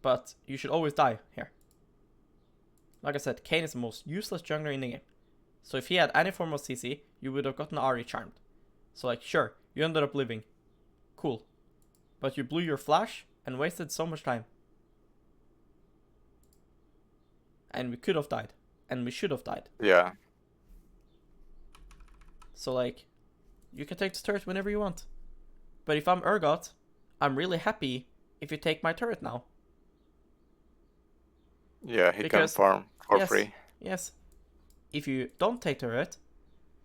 But you should always die here. Like I said, Kayn is the most useless jungler in the game. So if he had any form of CC, you would have gotten Ahri charmed. So like, sure, you ended up living. Cool. But you blew your flash and wasted so much time. And we could have died. And we should have died. Yeah. So like, you can take this turret whenever you want. But if I'm Urgot, I'm really happy if you take my turret now. Yeah, he can farm for free. Yes. If you don't take turret,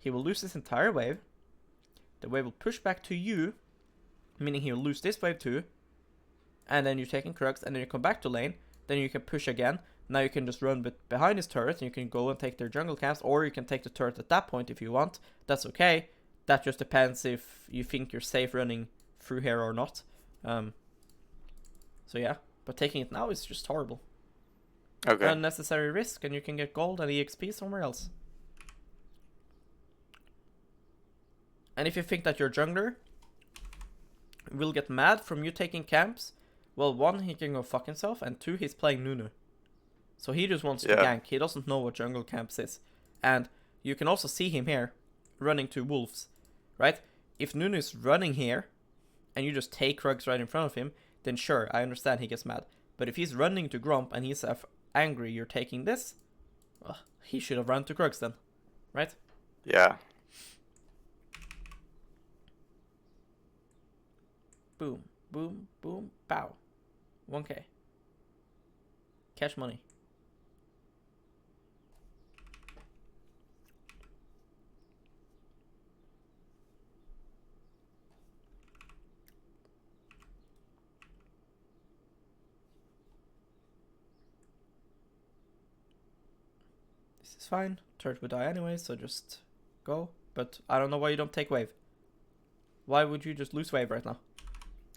he will lose his entire wave. The wave will push back to you. meaning he'll lose this wave too, and then you're taking Krugs, and then you come back to lane, then you can push again. Now you can just run behind his turret, and you can go and take their jungle camps, or you can take the turret at that point if you want. That's okay. That just depends if you think you're safe running through here or not. So yeah, but taking it now is just horrible. Okay. Unnecessary risk, and you can get gold and EXP somewhere else. And if you think that your jungler will get mad from you taking camps, well, one, he can go fuck himself, and two, he's playing Nunu. So he just wants to gank. He doesn't know what jungle camps is. And you can also see him here, running to wolves, right? If Nunu is running here, and you just take Krugs right in front of him, then sure, I understand he gets mad. But if he's running to Gromp and he's angry you're taking this, well, he should have run to Krugs then, right? Yeah. Boom, boom, boom, pow. 1k. Cash money. This is fine. Turret would die anyway, so just go. But I don't know why you don't take wave. Why would you just lose wave right now?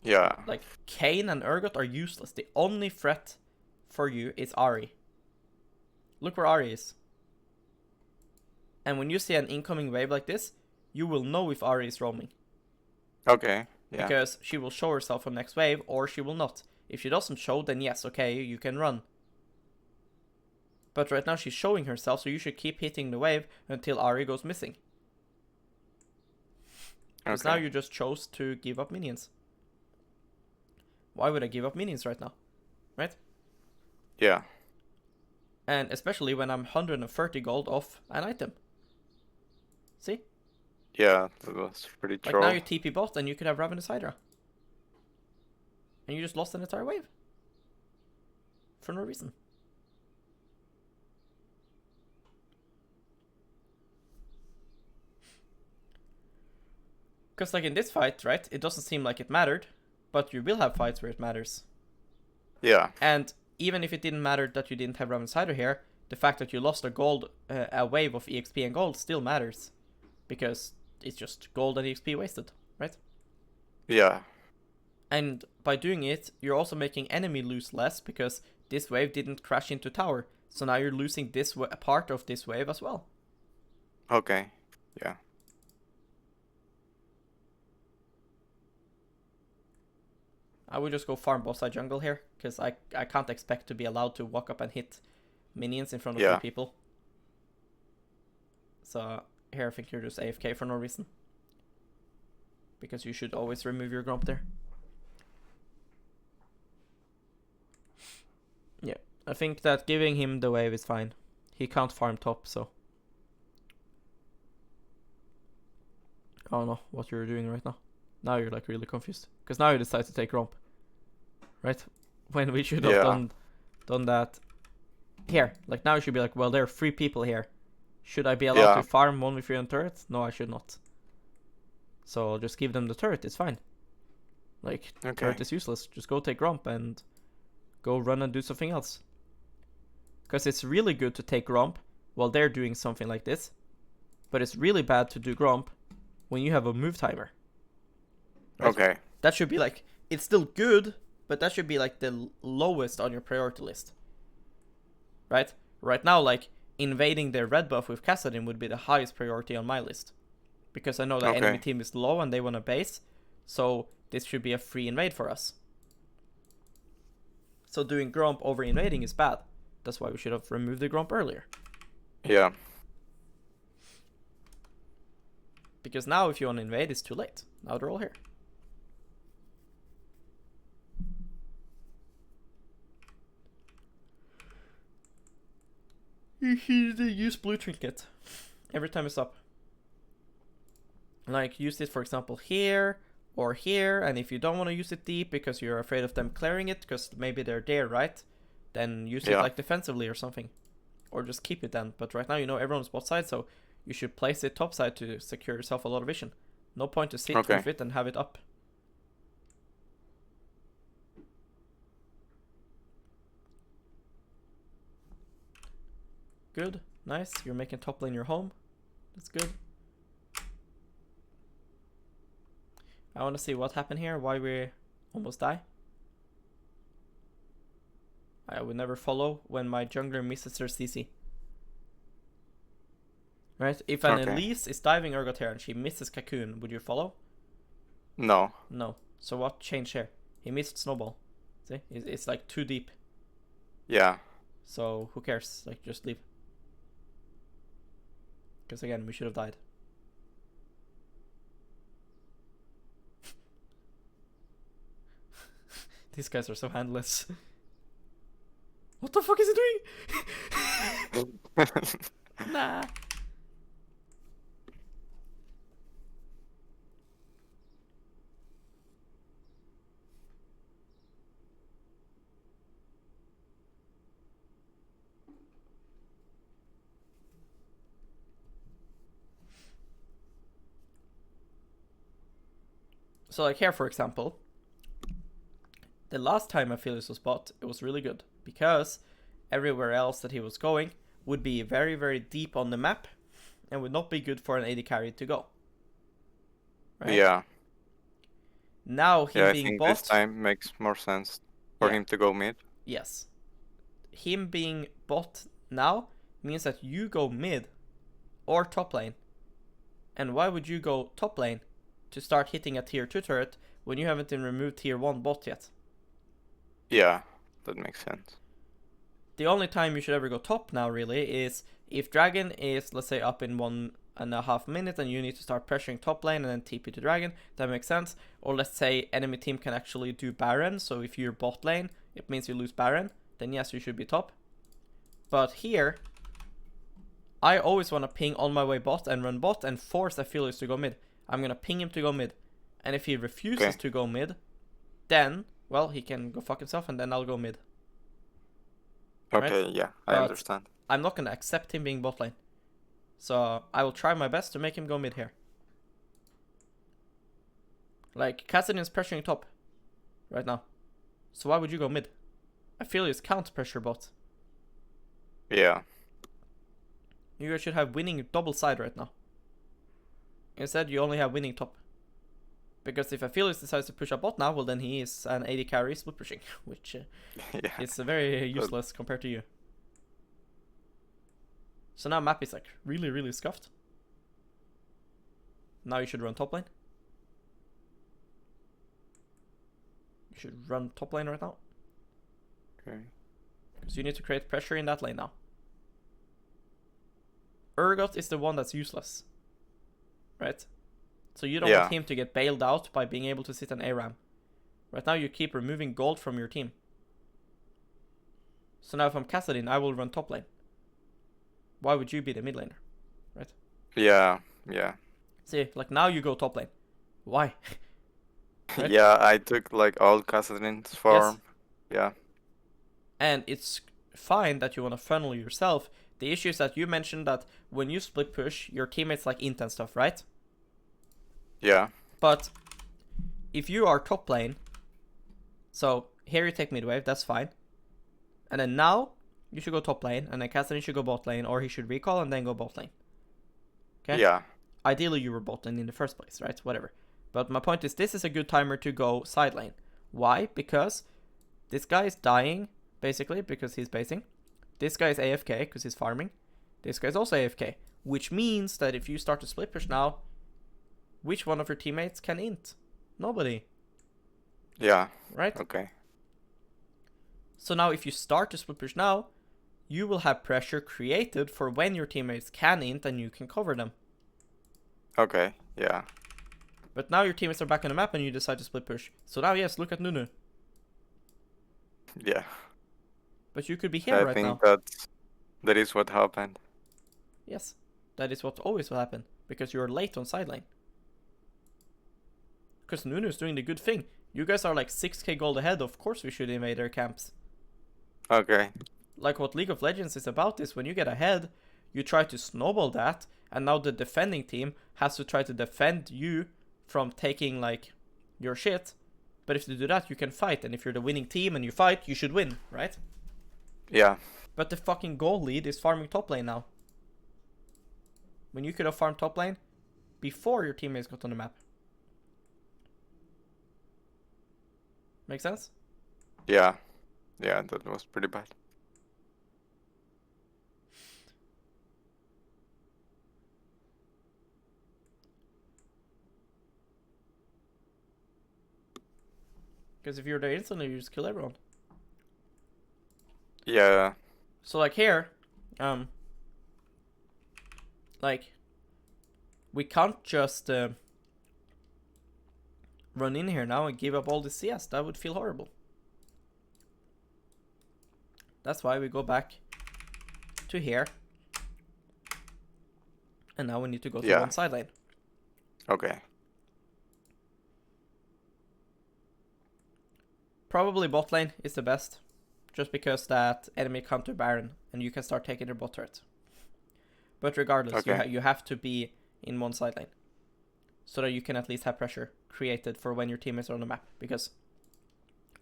Yeah. Like, Kayn and Urgot are useless. The only threat for you is Ahri. Look where Ahri is. And when you see an incoming wave like this, you will know if Ahri is roaming. Okay. Yeah. Because she will show herself on next wave, or she will not. If she doesn't show, then yes, okay, you can run. But right now she's showing herself, so you should keep hitting the wave until Ahri goes missing. Because now you just chose to give up minions. Why would I give up minions right now? Right? Yeah. And especially when I'm 130 gold off an item. See? Yeah, that was pretty Like troll. now you TP bot and you could have Ravenous Hydra. And you just lost an entire wave. For no reason. Because like in this fight, right, it doesn't seem like it mattered. But you will have fights where it matters. Yeah. And even if it didn't matter that you didn't have Ravenous Hydra here, the fact that you lost a wave of EXP and gold still matters. Because it's just gold and EXP wasted, right? Yeah. And by doing it, you're also making enemy lose less because this wave didn't crash into tower. So now you're losing this part of this wave as well. Okay. Yeah. I would just go farm both side jungle here, because I can't expect to be allowed to walk up and hit minions in front of 2 people. So here I think you're just AFK for no reason. Because you should always remove your Gromp there. Yeah, I think that giving him the wave is fine. He can't farm top, so... I don't know what you're doing right now. Now you're like really confused. Because now you decide to take Gromp. Right? When we should have done that here. Like now you should be like, well, there are 3 people here. Should I be allowed to farm 1v3 on turret? No, I should not. So just give them the turret, it's fine. Like, turret is useless. Just go take Gromp and go run and do something else. Because it's really good to take Gromp while they're doing something like this. But it's really bad to do Gromp when you have a move timer. Right? Okay. That should be like, it's still good, but that should be like the lowest on your priority list. Right? Right now, like, invading their red buff with Kassadin would be the highest priority on my list. Because I know that enemy team is low and they want a base. So this should be a free invade for us. So doing Gromp over invading is bad. That's why we should have removed the Gromp earlier. Yeah. Because now if you want to invade, it's too late. Now they're all here. Use blue trinket every time it's up. Like, use it, for example, here or here. And if you don't want to use it deep because you're afraid of them clearing it, because maybe they're there, right? Then use it like defensively or something. Or just keep it then. But right now you know everyone's bot side, so you should place it top side to secure yourself a lot of vision. No point to sit with it and have it up. Good. Nice. You're making top lane your home. That's good. I want to see what happened here. Why we almost die. I would never follow when my jungler misses their CC. Right? If an Elise is diving Urgot here and she misses Cocoon, would you follow? No. No. So what changed here? He missed Snowball. See? It's like too deep. Yeah. So who cares? Like, just leave. Because again, we should have died. These guys are so handless. What the fuck is he doing? Nah. So like here, for example, the last time Aphelios was bought, it was really good because everywhere else that he was going would be very, very deep on the map and would not be good for an AD carry to go. Right? Yeah. Now him being I think bought, this time makes more sense for him to go mid. Yes. Him being bought now means that you go mid or top lane. And why would you go top lane to start hitting a tier 2 turret when you haven't even removed tier 1 bot yet? Yeah, that makes sense. The only time you should ever go top now really is if Dragon is, let's say, up in 1.5 minutes and you need to start pressuring top lane and then TP to Dragon. That makes sense. Or let's say enemy team can actually do Baron, so if you're bot lane, it means you lose Baron, then yes, you should be top. But here, I always want to ping on my way bot and run bot and force Aphelios to go mid. I'm going to ping him to go mid. And if he refuses to go mid, then, well, he can go fuck himself and then I'll go mid. Okay, right? Yeah, I understand. I'm not going to accept him being bot lane. So I will try my best to make him go mid here. Like, Kassadin's pressuring top right now. So why would you go mid? Aphelios can't pressure bot. Yeah. You guys should have winning double side right now. Instead, you only have winning top. Because if Aphelios decides to push a bot now, well then he is an AD carry split pushing, which is very useless compared to you. So now map is like really, really scuffed. Now you should run top lane. You should run top lane right now. Okay. Because you need to create pressure in that lane now. Urgot is the one that's useless. Right? So you don't want him to get bailed out by being able to sit an ARAM. Right now you keep removing gold from your team. So now if I'm Kassadin, I will run top lane. Why would you be the mid laner? Right? Yeah. See, like now you go top lane. Why? Right? Yeah, I took like all Kassadin's farm. Yes. Yeah. And it's fine that you want to funnel yourself. The issue is that you mentioned that when you split push, your teammates like int and stuff, right? Yeah. But if you are top lane, so here you take mid wave, that's fine. And then now you should go top lane, and then Kassadin should go bot lane, or he should recall and then go bot lane. Okay? Yeah. Ideally you were bot lane in the first place, right? Whatever. But my point is, this is a good timer to go side lane. Why? Because this guy is dying, basically, because he's basing. This guy is AFK, because he's farming. This guy is also AFK. Which means that if you start to split push now, which one of your teammates can int? Nobody. Yeah. Right? Okay. So now if you start to split push now, you will have pressure created for when your teammates can int and you can cover them. Okay, yeah. But now your teammates are back on the map and you decide to split push. So now, yes, look at Nunu. Yeah. But you could be here right now. I think that is what happened. Yes. That is what always will happen. Because you're late on side lane. Because Nunu is doing the good thing. You guys are like 6k gold ahead. Of course we should invade their camps. Okay. Like what League of Legends is about is when you get ahead, you try to snowball that. And now the defending team has to try to defend you from taking like your shit. But if you do that, you can fight. And if you're the winning team and you fight, you should win, right? Yeah. But the fucking goal lead is farming top lane now. When you could have farmed top lane before your teammates got on the map. Make sense? Yeah. Yeah, that was pretty bad. Because if you're there instantly, you just kill everyone. Yeah. So like here, like we can't just run in here now and give up all the CS. That would feel horrible. That's why we go back to here. And now we need to go to one side lane. Okay. Probably bot lane is the best. Just because that enemy counter Baron and you can start taking their bot turret. But regardless, you have to be in one side lane. So that you can at least have pressure created for when your teammates are on the map. Because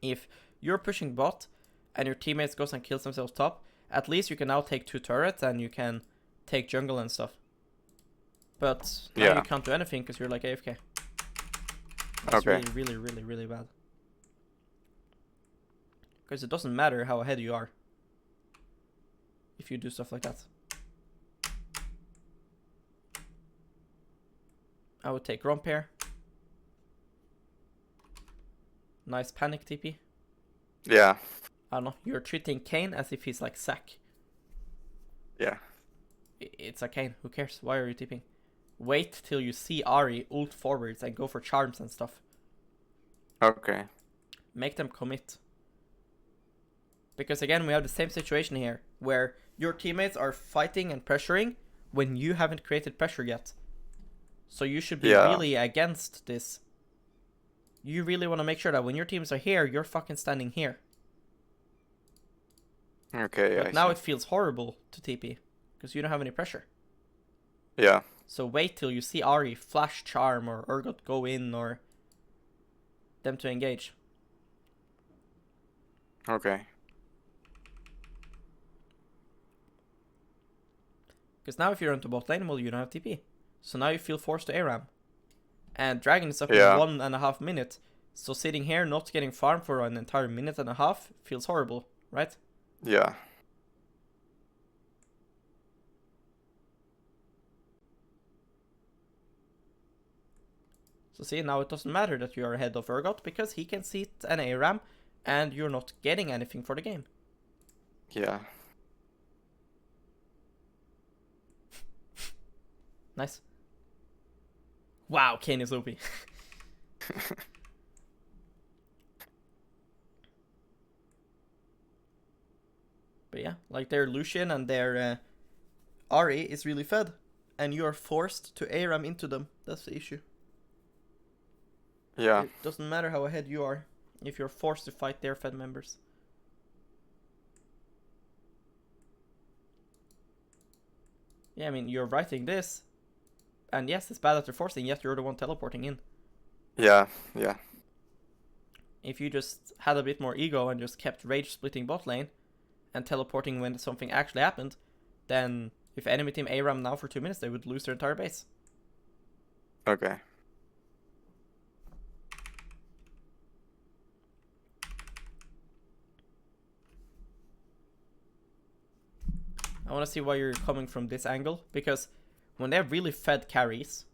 if you're pushing bot and your teammates goes and kills themselves top, at least you can now take 2 turrets and you can take jungle and stuff. But now you can't do anything because you're like AFK. That's really bad. Because it doesn't matter how ahead you are if you do stuff like that. I would take Gromp here. Nice panic TP. Yeah. I don't know. You're treating Kayn as if he's like Zac. Yeah. It's a Kayn. Who cares? Why are you TPing? Wait till you see Ahri ult forwards and go for charms and stuff. Okay. Make them commit. Because again, we have the same situation here, where your teammates are fighting and pressuring when you haven't created pressure yet. So you should be really against this. You really want to make sure that when your teams are here, you're fucking standing here. Okay, but now it feels horrible to TP, because you don't have any pressure. Yeah. So wait till you see Ahri flash charm or Urgot go in or them to engage. Okay. Because now if you're into bot lane, well, you don't have TP. So now you feel forced to ARAM. And Dragon is up in 1.5 minutes. So sitting here not getting farm for an entire 1.5 minutes feels horrible, right? Yeah. So see, now it doesn't matter that you are ahead of Urgot because he can sit an ARAM and you're not getting anything for the game. Yeah. Nice. Wow, Kayn is OP. But yeah, like their Lucian and their Ahri is really fed. And you are forced to ARAM into them. That's the issue. Yeah. It doesn't matter how ahead you are if you're forced to fight their fed members. Yeah, I mean, you're writing this. And yes, it's bad that they're forcing, yet you're the one teleporting in. Yeah, yeah. If you just had a bit more ego and just kept rage splitting bot lane and teleporting when something actually happened, then if enemy team ARAM now for 2 minutes, they would lose their entire base. Okay. I want to see why you're coming from this angle, because when they have really fed carries,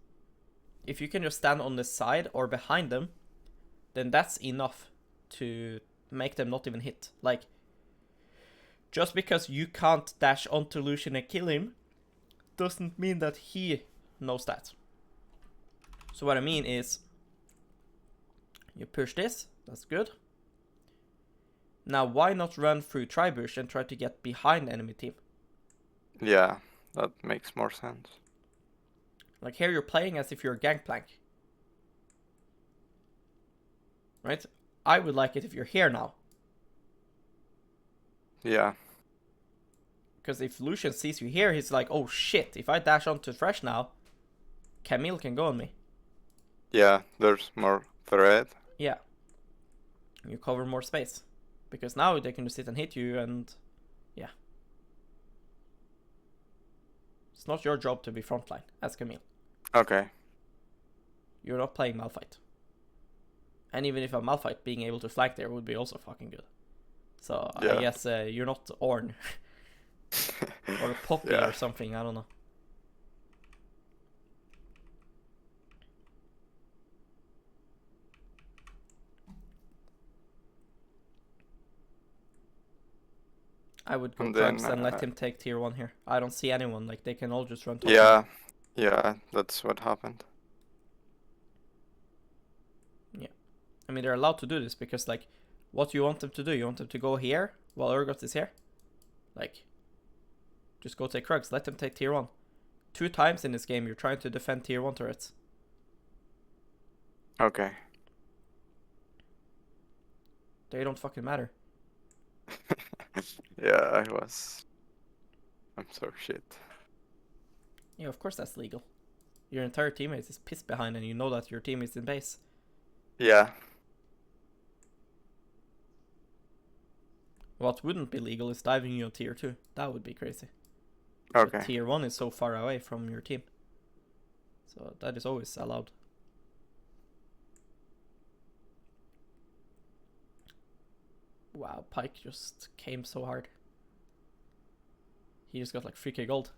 if you can just stand on the side or behind them, then that's enough to make them not even hit. Like, just because you can't dash onto Lucian and kill him, doesn't mean that he knows that. So what I mean is, you push this, that's good. Now why not run through Tribush and try to get behind the enemy team? Yeah, that makes more sense. Like here you're playing as if you're a Gangplank. Right? I would like it if you're here now. Yeah. Because if Lucian sees you here, he's like, oh shit, if I dash onto Thresh now, Camille can go on me. Yeah, there's more threat. Yeah. You cover more space. Because now they can just sit and hit you and Yeah. It's not your job to be frontline as Camille. Okay. You're not playing Malphite. And even if a Malphite, being able to flank there would be also fucking good. So Yeah. I guess you're not Ornn or Poppy Yeah. or something, I don't know. I would go And Krugs then, and let him take tier 1 here. I don't see anyone, like they can all just run top. Yeah. Yeah, that's what happened. I mean, they're allowed to do this because, like, what do you want them to do? You want them to go here while Urgot is here? Like, just go take Krugs. Let them take tier 1. 2 times in this game, you're trying to defend tier 1 turrets. Okay. They don't fucking matter. Yeah, I'm so shit. Yeah, of course that's legal. Your entire teammate is pissed behind and you know that your team is in base. Yeah. What wouldn't be legal is diving you on tier 2. That would be crazy. Okay. But tier 1 is so far away from your team. So that is always allowed. Wow, Pyke just came so hard. He just got like 3k gold.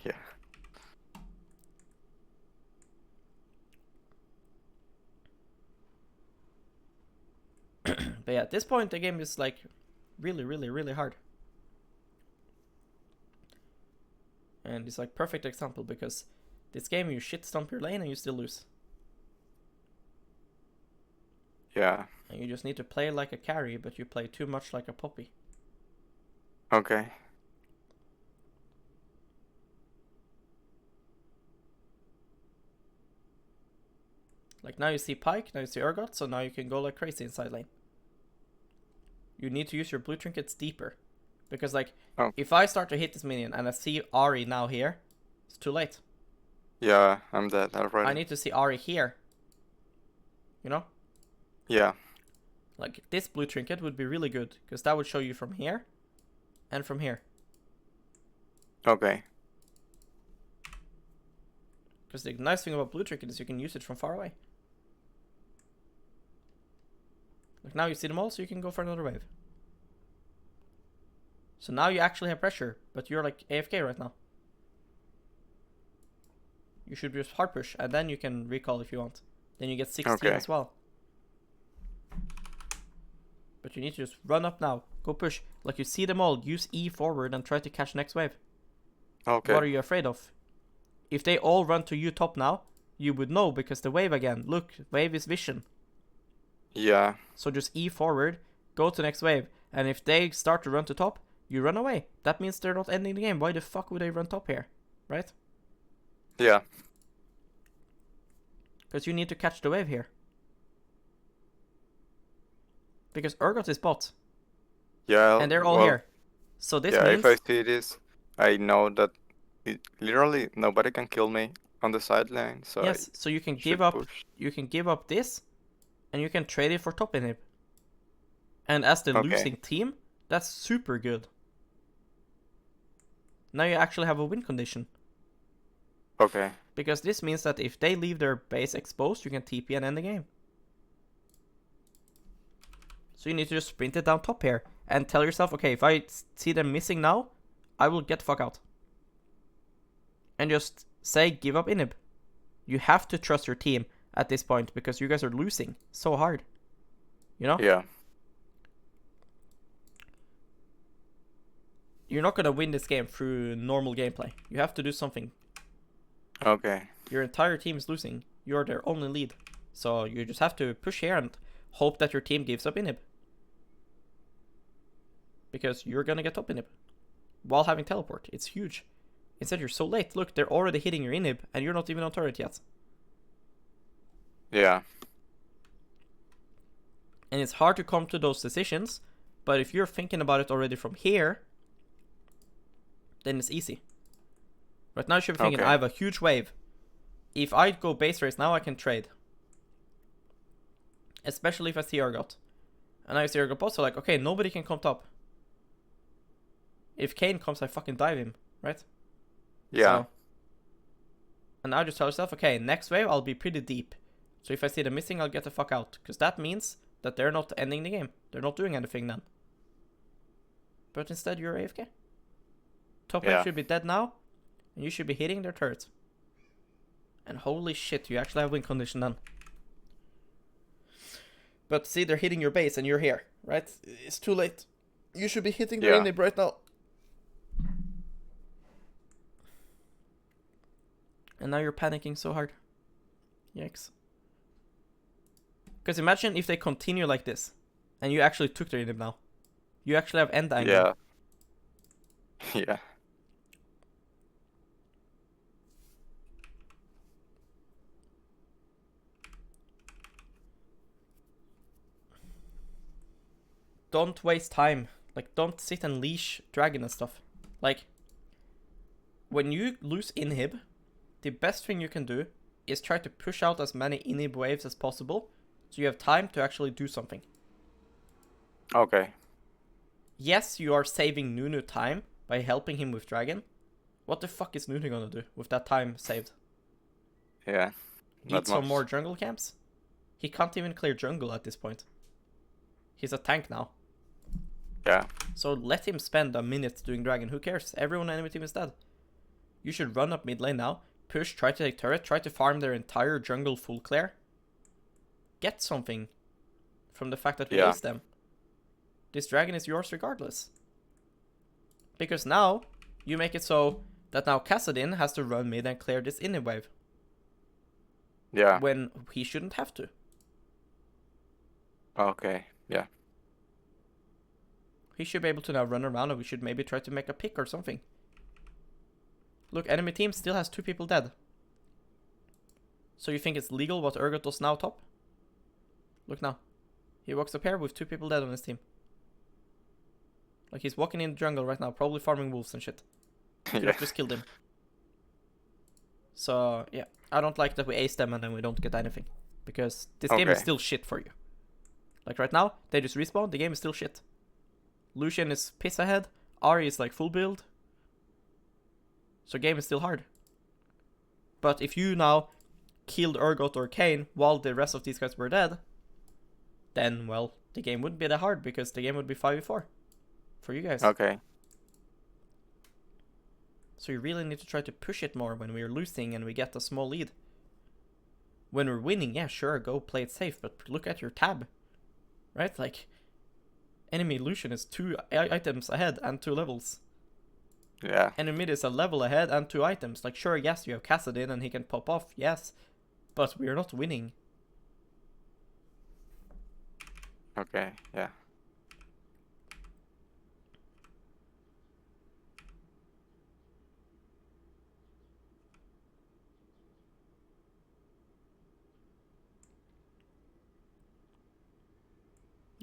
Yeah. But yeah, at this point the game is like really, really, really hard. And it's like perfect example because this game you shit stomp your lane and you still lose. Yeah. And you just need to play like a carry, but you play too much like a Poppy. Okay. Like now you see Pyke, now you see Urgot, so now you can go like crazy inside lane. You need to use your blue trinkets deeper. Because like, if I start to hit this minion and I see Ahri now here, it's too late. Yeah, I'm dead already. I need to see Ahri here. You know? Yeah. Like, this blue trinket would be really good, because that would show you from here and from here. Okay. Because the nice thing about blue trinket is you can use it from far away. Like, now you see them all, so you can go for another wave. So now you actually have pressure, but you're like AFK right now. You should just hard push, and then you can recall if you want. Then you get 16 as well. But you need to just run up now. Go push. Like you see them all, use E forward and try to catch next wave. Okay. What are you afraid of? If they all run to you top now, you would know because the wave again. Look, wave is vision. Yeah. So just E forward, go to next wave. And if they start to run to top, you run away. That means they're not ending the game. Why the fuck would they run top here? Right? Yeah. Because you need to catch the wave here. Because Urgot is bot. Yeah. And they're all here. So this means... if I see this, I know that literally nobody can kill me on the side lane. So yes, so you can give up you can give up this and you can trade it for top inhib. And as the losing team, that's super good. Now you actually have a win condition. Okay. Because this means that if they leave their base exposed, you can TP and end the game. So you need to just sprint it down top here and tell yourself, okay, if I see them missing now, I will get the fuck out. And just say, give up inhib. You have to trust your team at this point because you guys are losing so hard. You know? Yeah. You're not going to win this game through normal gameplay. You have to do something. Okay. Your entire team is losing. You're their only lead. So you just have to push here and hope that your team gives up inhib. Because you're going to get top inhib. While having teleport. It's huge. Instead you're so late. Look, they're already hitting your inhib and you're not even on turret yet. Yeah. And it's hard to come to those decisions. But if you're thinking about it already from here, then it's easy. Right now you should be thinking, I have a huge wave. If I go base race now, I can trade. Especially if I see Urgot. And I see Urgot bot, so like, okay, nobody can come top. If Kayn comes, I fucking dive him, right? Yeah. So, and now just tell yourself, okay, next wave I'll be pretty deep. So if I see them missing, I'll get the fuck out. Because that means that they're not ending the game. They're not doing anything then. But instead, you're AFK. Top wave should be dead now, and you should be hitting their turrets. And holy shit, you actually have win condition then. But see, they're hitting your base and you're here, right? It's too late. You should be hitting their inhib right now. And now you're panicking so hard. Yikes. Because imagine if they continue like this, and you actually took their inhib now. You actually have end angle. Yeah. Yeah. Don't waste time. Like, don't sit and leash dragon and stuff. Like, when you lose inhib, the best thing you can do is try to push out as many inhib waves as possible, so you have time to actually do something. Okay. Yes, you are saving Nunu time by helping him with dragon. What the fuck is Nunu gonna do with that time saved? Yeah. Need some more jungle camps? He can't even clear jungle at this point. He's a tank now. Yeah. So let him spend a minute doing dragon. Who cares? Everyone enemy team is dead. You should run up mid lane now. Push, try to take turret, try to farm their entire jungle full clear. Get something from the fact that we aced them. This dragon is yours regardless. Because now, you make it so that now Kassadin has to run mid and clear this inhib wave. Yeah. When he shouldn't have to. Okay, yeah. He should be able to now run around, and we should maybe try to make a pick or something. Look, enemy team still has 2 people dead. So you think it's legal what Urgot does now top? Look now. He walks up here with 2 people dead on his team. Like, he's walking in the jungle right now, probably farming wolves and shit. Could have just killed him. So, yeah. I don't like that we ace them and then we don't get anything. Because this game is still shit for you. Like, right now, they just respawn, the game is still shit. Lucian is piss ahead. Ahri is like full build. So game is still hard. But if you now killed Urgot or Kayn while the rest of these guys were dead, then, well, the game wouldn't be that hard because the game would be 5v4 for you guys. Okay. So you really need to try to push it more when we're losing and we get a small lead. When we're winning, yeah, sure, go play it safe, but look at your tab. Right? Like, enemy Lucian is 2 items ahead and 2 levels. Yeah. Enemy mid is a level ahead and 2 items. Like, sure, yes, you have Kassadin and he can pop off, yes. But we're not winning. Okay, yeah.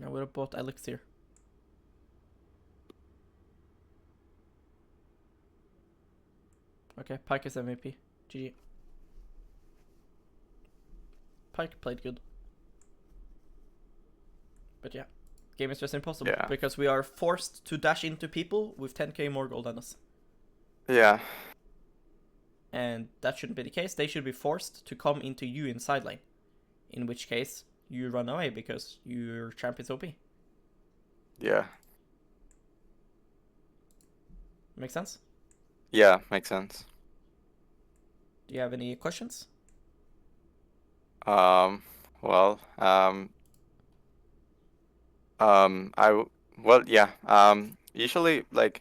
I would have bought Elixir. Okay, Pyke is MVP. GG. Pyke played good. But yeah, game is just impossible because we are forced to dash into people with 10k more gold than us. Yeah. And that shouldn't be the case. They should be forced to come into you in side lane. In which case, you run away because your champ is OP. Yeah. Make sense? Yeah, makes sense. Do you have any questions? Usually, like,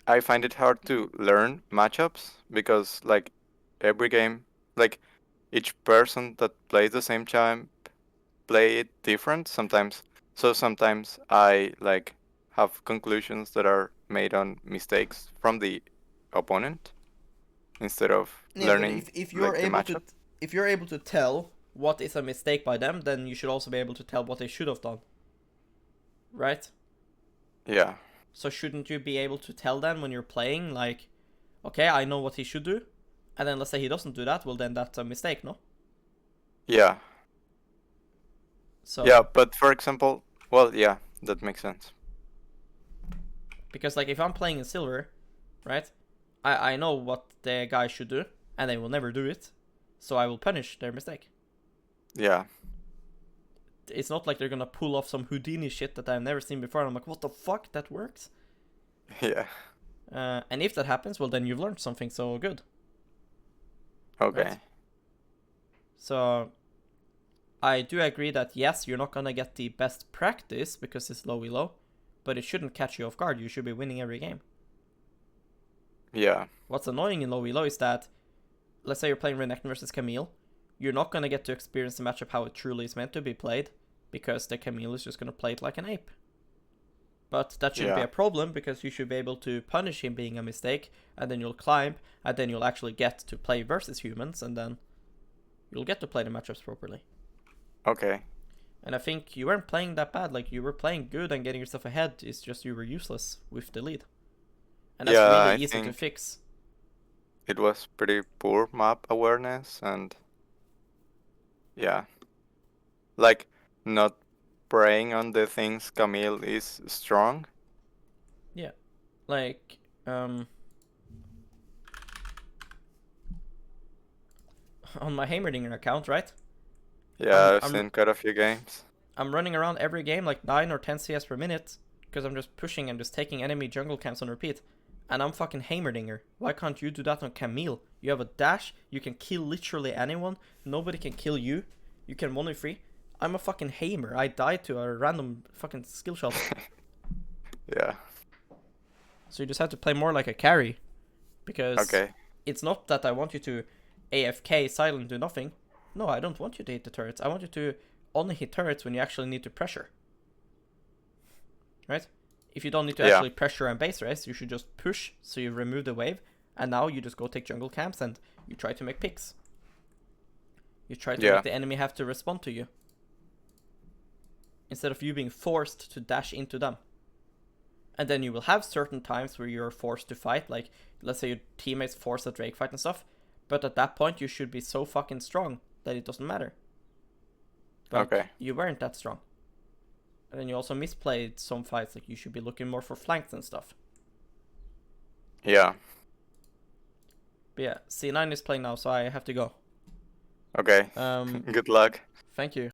I find it hard to learn matchups because, like, every game, like, each person that plays the same champ play it different sometimes. So sometimes I, like, have conclusions that are made on mistakes from the opponent instead of learning if you're like, able to if you're able to tell what is a mistake by them, then you should also be able to tell what they should have done. Right? Yeah. So shouldn't you be able to tell them when you're playing, like, okay, I know what he should do, and then let's say he doesn't do that, well then that's a mistake, no? Yeah. So yeah, but for example, well, yeah, that makes sense. Because like if I'm playing in silver, right, I know what the guy should do, and they will never do it, so I will punish their mistake. Yeah. It's not like they're gonna pull off some Houdini shit that I've never seen before. And I'm like, what the fuck? That works? Yeah. And if that happens, well, then you've learned something so good. Okay. Right. So I do agree that yes, you're not gonna get the best practice because it's low elo, but it shouldn't catch you off guard. You should be winning every game. Yeah. What's annoying in low elo is that, let's say you're playing Renekton versus Camille, you're not gonna get to experience the matchup how it truly is meant to be played, because the Camille is just gonna play it like an ape. But that shouldn't be Yeah. a problem, because you should be able to punish him being a mistake, and then you'll climb, and then you'll actually get to play versus humans, and then you'll get to play the matchups properly. Okay. And I think you weren't playing that bad. Like, you were playing good and getting yourself ahead. It's just you were useless with the lead. And that's Yeah, I really easy to think fix. it was pretty poor map awareness and yeah, like not preying on the things Camille is strong. Like, on my Heimerdinger account, right? Yeah, I've I'm seen quite a few games. I'm running around every game like 9 or 10 CS per minute because I'm just pushing and just taking enemy jungle camps on repeat. And I'm fucking Heimerdinger. Why can't you do that on Camille? You have a dash, you can kill literally anyone, nobody can kill you, you can 1v3. I'm a fucking Heimer. I died to a random fucking skill shot. Yeah. So you just have to play more like a carry. Because Okay. it's not that I want you to AFK, silent, do nothing. No, I don't want you to hit the turrets. I want you to only hit turrets when you actually need to pressure. Right? If you don't need to Yeah. actually pressure and base race, you should just push so you remove the wave. And now you just go take jungle camps and you try to make picks. You try to Yeah. make the enemy have to respond to you. Instead of you being forced to dash into them. And then you will have certain times where you're forced to fight, like let's say your teammates force a Drake fight and stuff. But at that point you should be so fucking strong that it doesn't matter. But Okay. you weren't that strong. And then you also misplayed some fights, like you should be looking more for flanks and stuff. Yeah. But yeah, C9 is playing now, so I have to go. Okay. Good luck. Thank you.